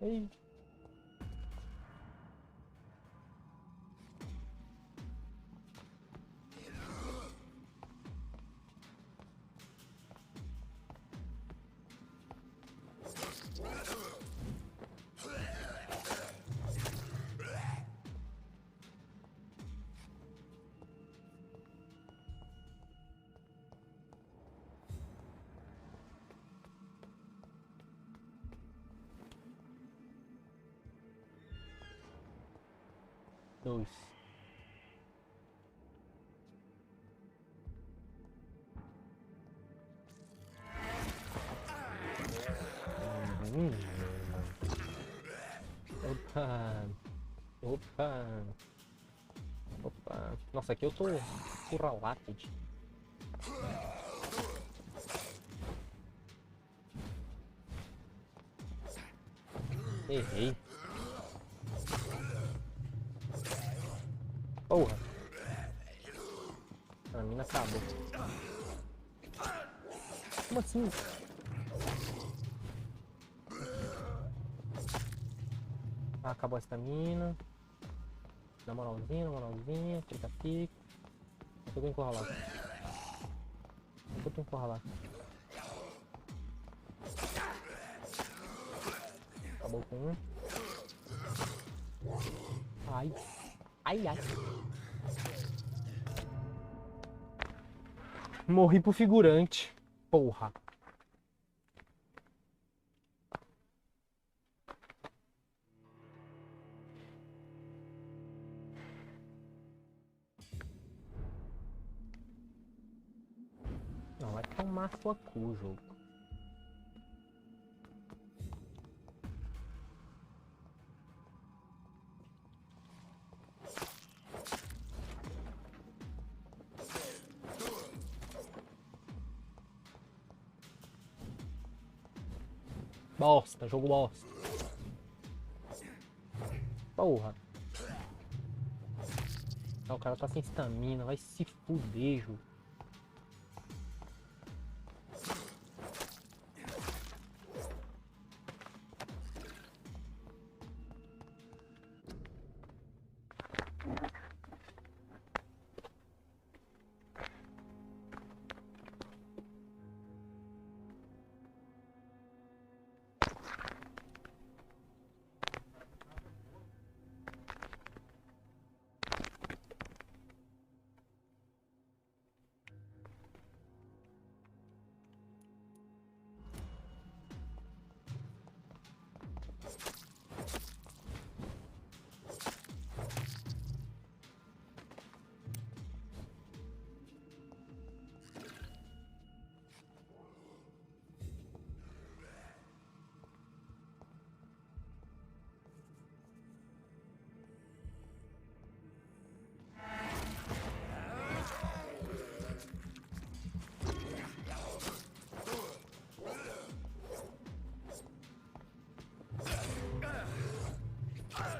Ei. Dois. Opa. Nossa, aqui eu tô porra lápide. Errei. Porra. A mina acabou. Como assim? Ah, acabou a estamina. Na moralzinha, fica. Eu tô encurralado. Ai. Ai, ai. Morri pro figurante. Porra. Não, vai tomar sua cu, jogo. Bosta, jogo bosta. Porra. Ah, o cara tá sem estamina, vai se fuder, jogo.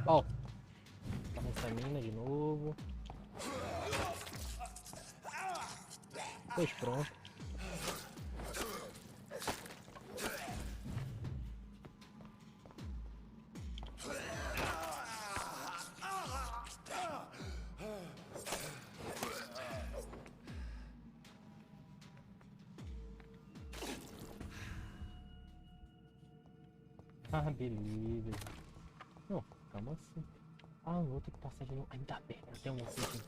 Ó, toma estamina de novo. Pois pronto. Ah, beleza. Não, calma assim. Ah, eu vou ter que passar de novo. Ainda bem, eu tenho um aqui.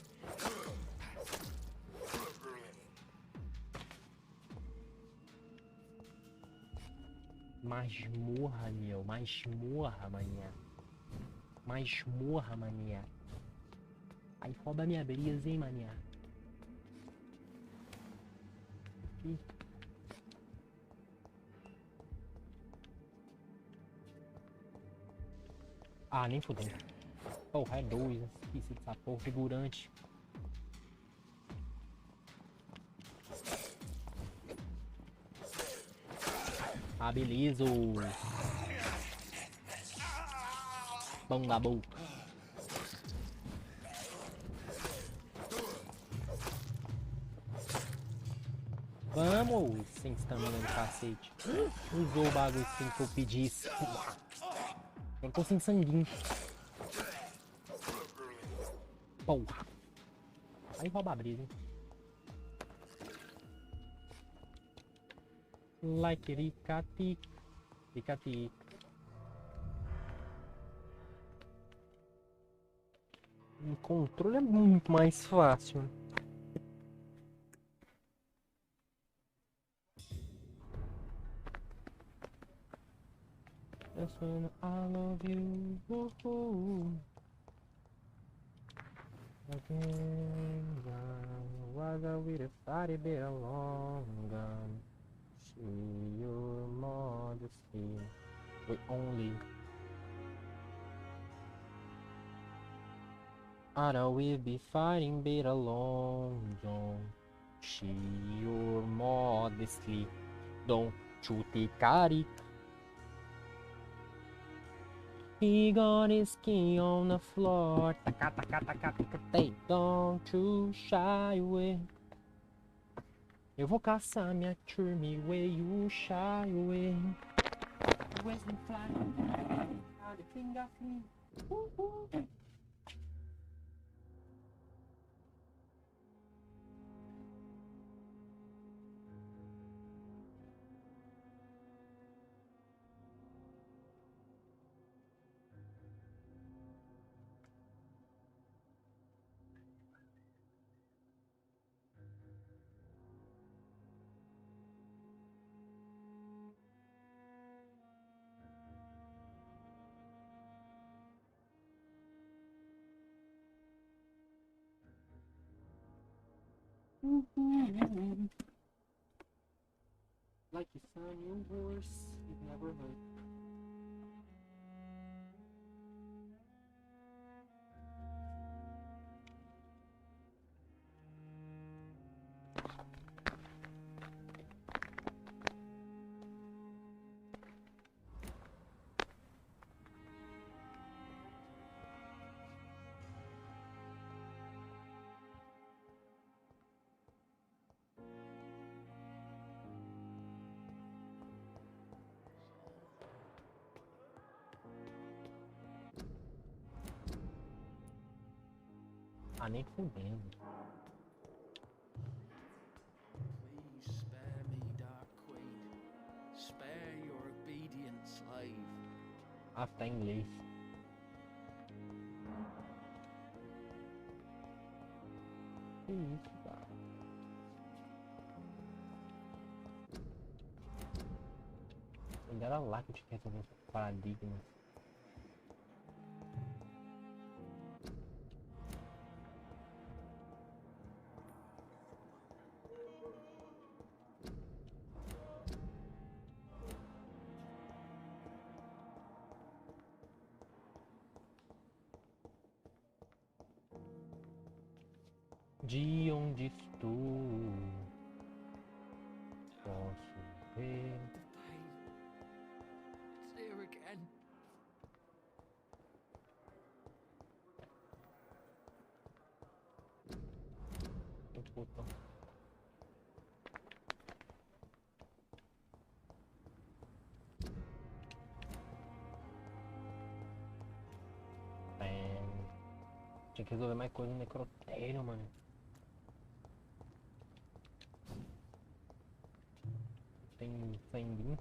Masmorra, meu. Masmorra, mané. Masmorra, mané. Aí rouba minha brisa, hein, mané. Ih. Ah, nem fudeu. Porra, é dois. Esqueci dessa porra. Figurante. Ah, beleza. Pão da boca. Vamos, sem estamina no cacete. Usou o bagulho assim que eu pedisse. Eu tô sem sanguinho. Porra. Aí rouba a brisa, hein? Like ricati. Ricati. O controle é muito mais fácil. Eu sou I love you. Was I with a party bit along? See your modesty. We only. I know we'll be fighting bit along. Don't see your modesty. Don't you take it. He got his key on the floor. Taca, taca, taca, taca, taca. Don't you shy away. Eu vou caçar minha turma, way you shy away. Wesley fly, the finger flee. Like you saw your horse, it never hurt. Ah, nem fudendo. Please spare me, Dark Queen. Spare your obedient slave. Ah, tá em inglês. Que isso, cara? Ainda era lá que eu tinha que resolver esse paradigma. De onde estou, posso ver. It's here again. Puta. Tinha que resolver mais coisa no necrotério, mano. Tem sangue.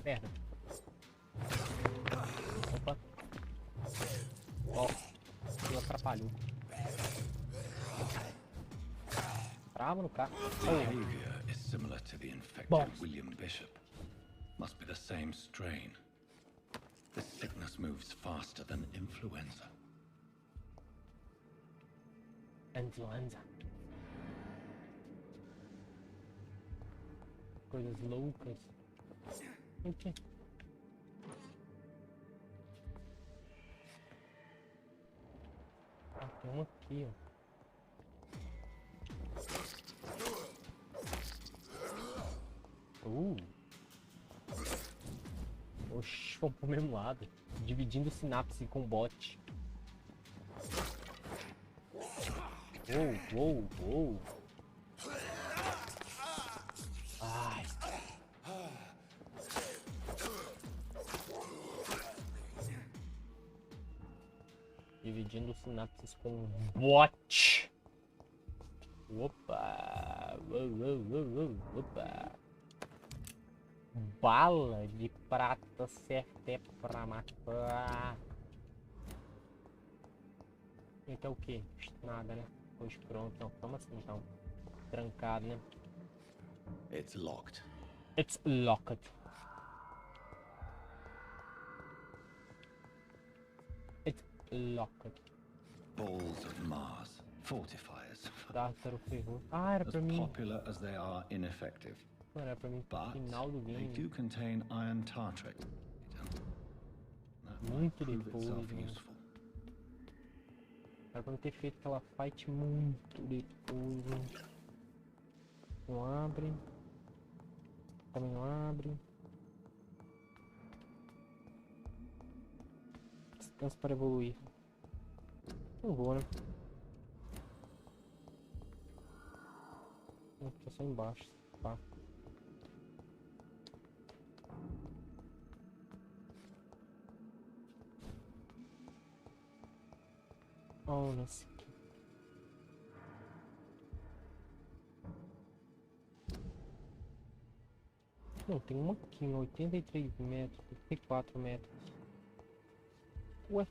Merda. Opa. Ó, eu atrapalhou. Trava no carro. Behavior is similar to the infected William Bishop. Must be the same strain. This sickness moves faster than influenza. Influenza. Coisas loucas. O quê? Ah, tem um aqui, ó. Oxi, vamos pro mesmo lado. Dividindo sinapse com bot. Uou. Ai. Dividindo sinapses com bot. Opa. Opa. Bala de prata certa é pra matar. Então o que? Nada, né? Pois pronto, não. Toma assim então. Trancado, né? It's locked. It's locked. It's locked. Balls of Mars. Fortifiers. Tártaro ferrou. Ah, era As pra mim. popular as they are ineffective. Era pra mim But final do they game. do contain iron tartrate. That might Muito prove depois, itself né? useful. Era pra eu ter feito aquela fight muito depois, hein? Não abre. Também não abre. Descanso para evoluir. Não vou, né? Tá só embaixo. Tá. Oh, nesse aqui. Não, tem uma aqui em 83 metros, 84 metros. Ué?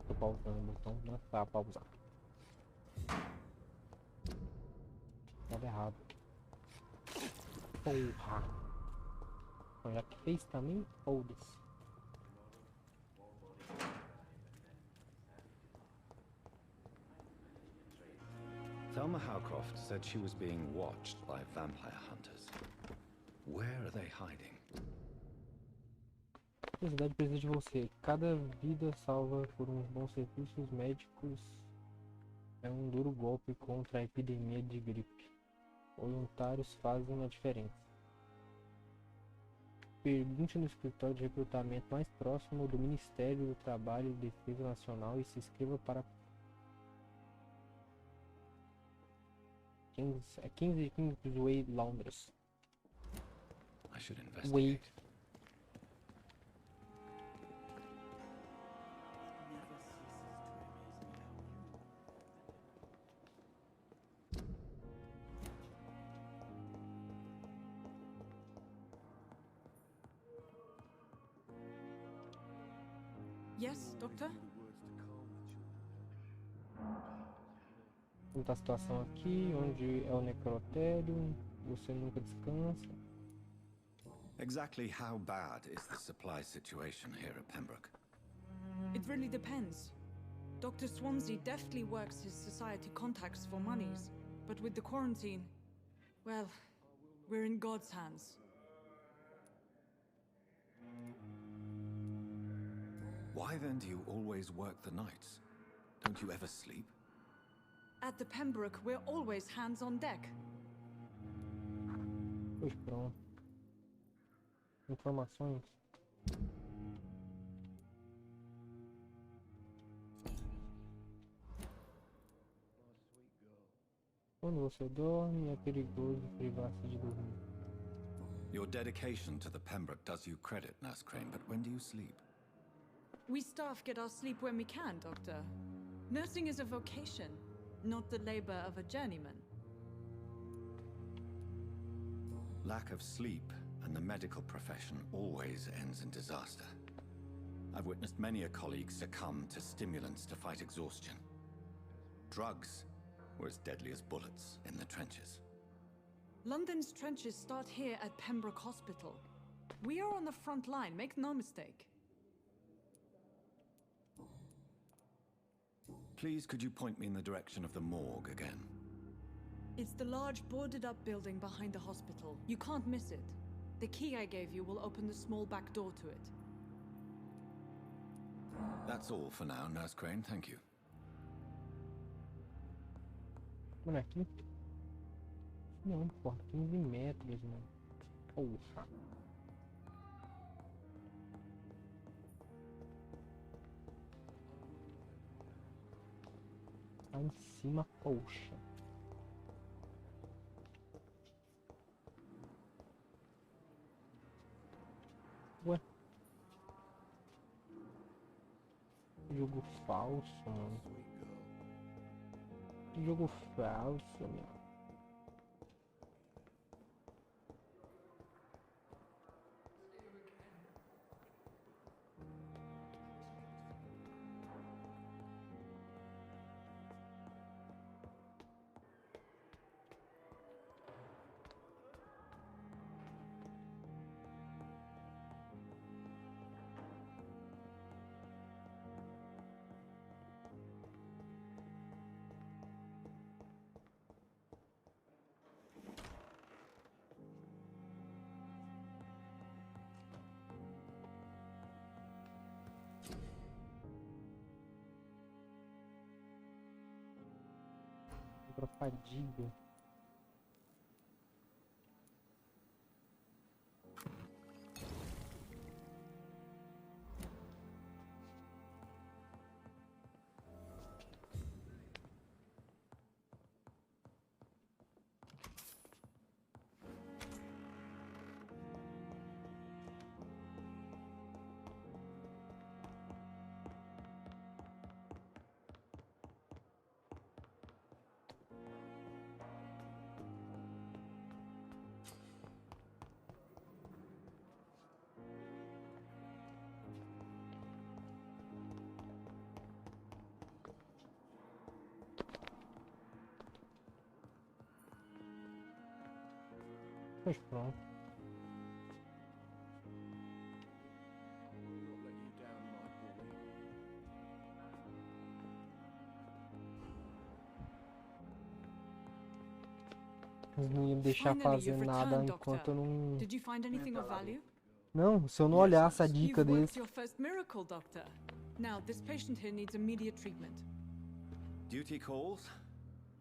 Tô pausando, então não dá pra pausar. Tava errado. Porra. Bom, já que fez também, foda-se. Thelma Howcroft said she was being watched by vampire hunters. Where are they hiding? A sociedade precisa de você. Cada vida salva por uns bons serviços médicos é um duro golpe contra a epidemia de gripe. Voluntários fazem a diferença. Pergunte no escritório de recrutamento mais próximo do Ministério do Trabalho e Defesa Nacional e se inscreva para 15 Way, Londres. I should investigate. Yes, doctor? Como tá a situação aqui, onde é o necrotério, você nunca descansa. Exactly how bad is the supply situation here at Pembroke? It really depends. Dr. Swansea deftly works his society contacts for monies, but with the quarantine, well, we're in God's hands. Why then do you always work the nights? Don't you ever sleep? At the Pembroke, we're always hands on deck. Pois pronto. Informações. Quando você dorme, é perigoso privar-se de dormir. Your dedication to the Pembroke does you credit, Nurse Crane, but when do you sleep? We staff get our sleep when we can, Doctor. Nursing is a vocation, not the labor of a journeyman. Lack of sleep and the medical profession always ends in disaster. I've witnessed many a colleague succumb to stimulants to fight exhaustion. Drugs were as deadly as bullets in the trenches. London's trenches start here at Pembroke Hospital. We are on the front line, make no mistake. Please, could you point me in the direction of the morgue again? It's the large boarded-up building behind the hospital. You can't miss it. The key I gave you will open the small back door to it. That's all for now, Nurse Crane, thank you. Mano, aqui... Não, porra, 15 metros, mano. Porra. Lá em cima, poxa. Ué. Jogo falso, mano. Que jogo falso, meu. Pra fadiga. Pois pronto. Eles não iam deixar fazer nada enquanto eu não... Did you find anything of value? Não, se eu não olhasse a dica You've deles... worked your first miracle, Doctor. Now, this patient here needs immediate treatment. Duty calls.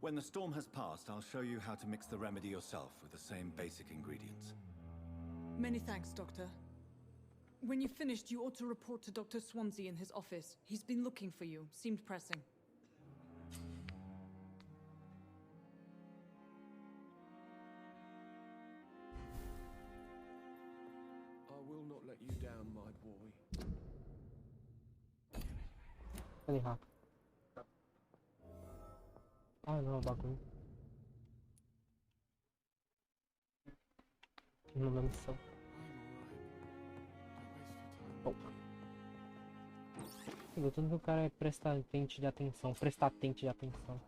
When the storm has passed, I'll show you how to mix the remedy yourself with the same basic ingredients. Many thanks, Doctor. When you've finished, you ought to report to Dr. Swansea in his office. He's been looking for you. Seemed pressing. I will not let you down, my boy. Cadê rápido? Ah não, o bagulho. Não dá missão. Tudo que o cara é prestar-tente de atenção. Prestar-tente de atenção.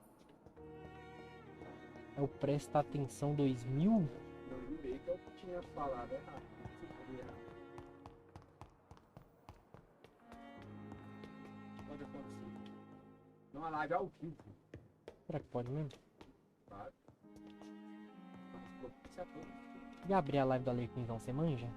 É o Presta-Atenção 2000? Eu jurei que eu tinha falado errado. Pode acontecer. Numa live ao vivo. Será que pode mesmo? Claro. Vamos propiciar todos. E abrir a live do Harlequin, então, você manja?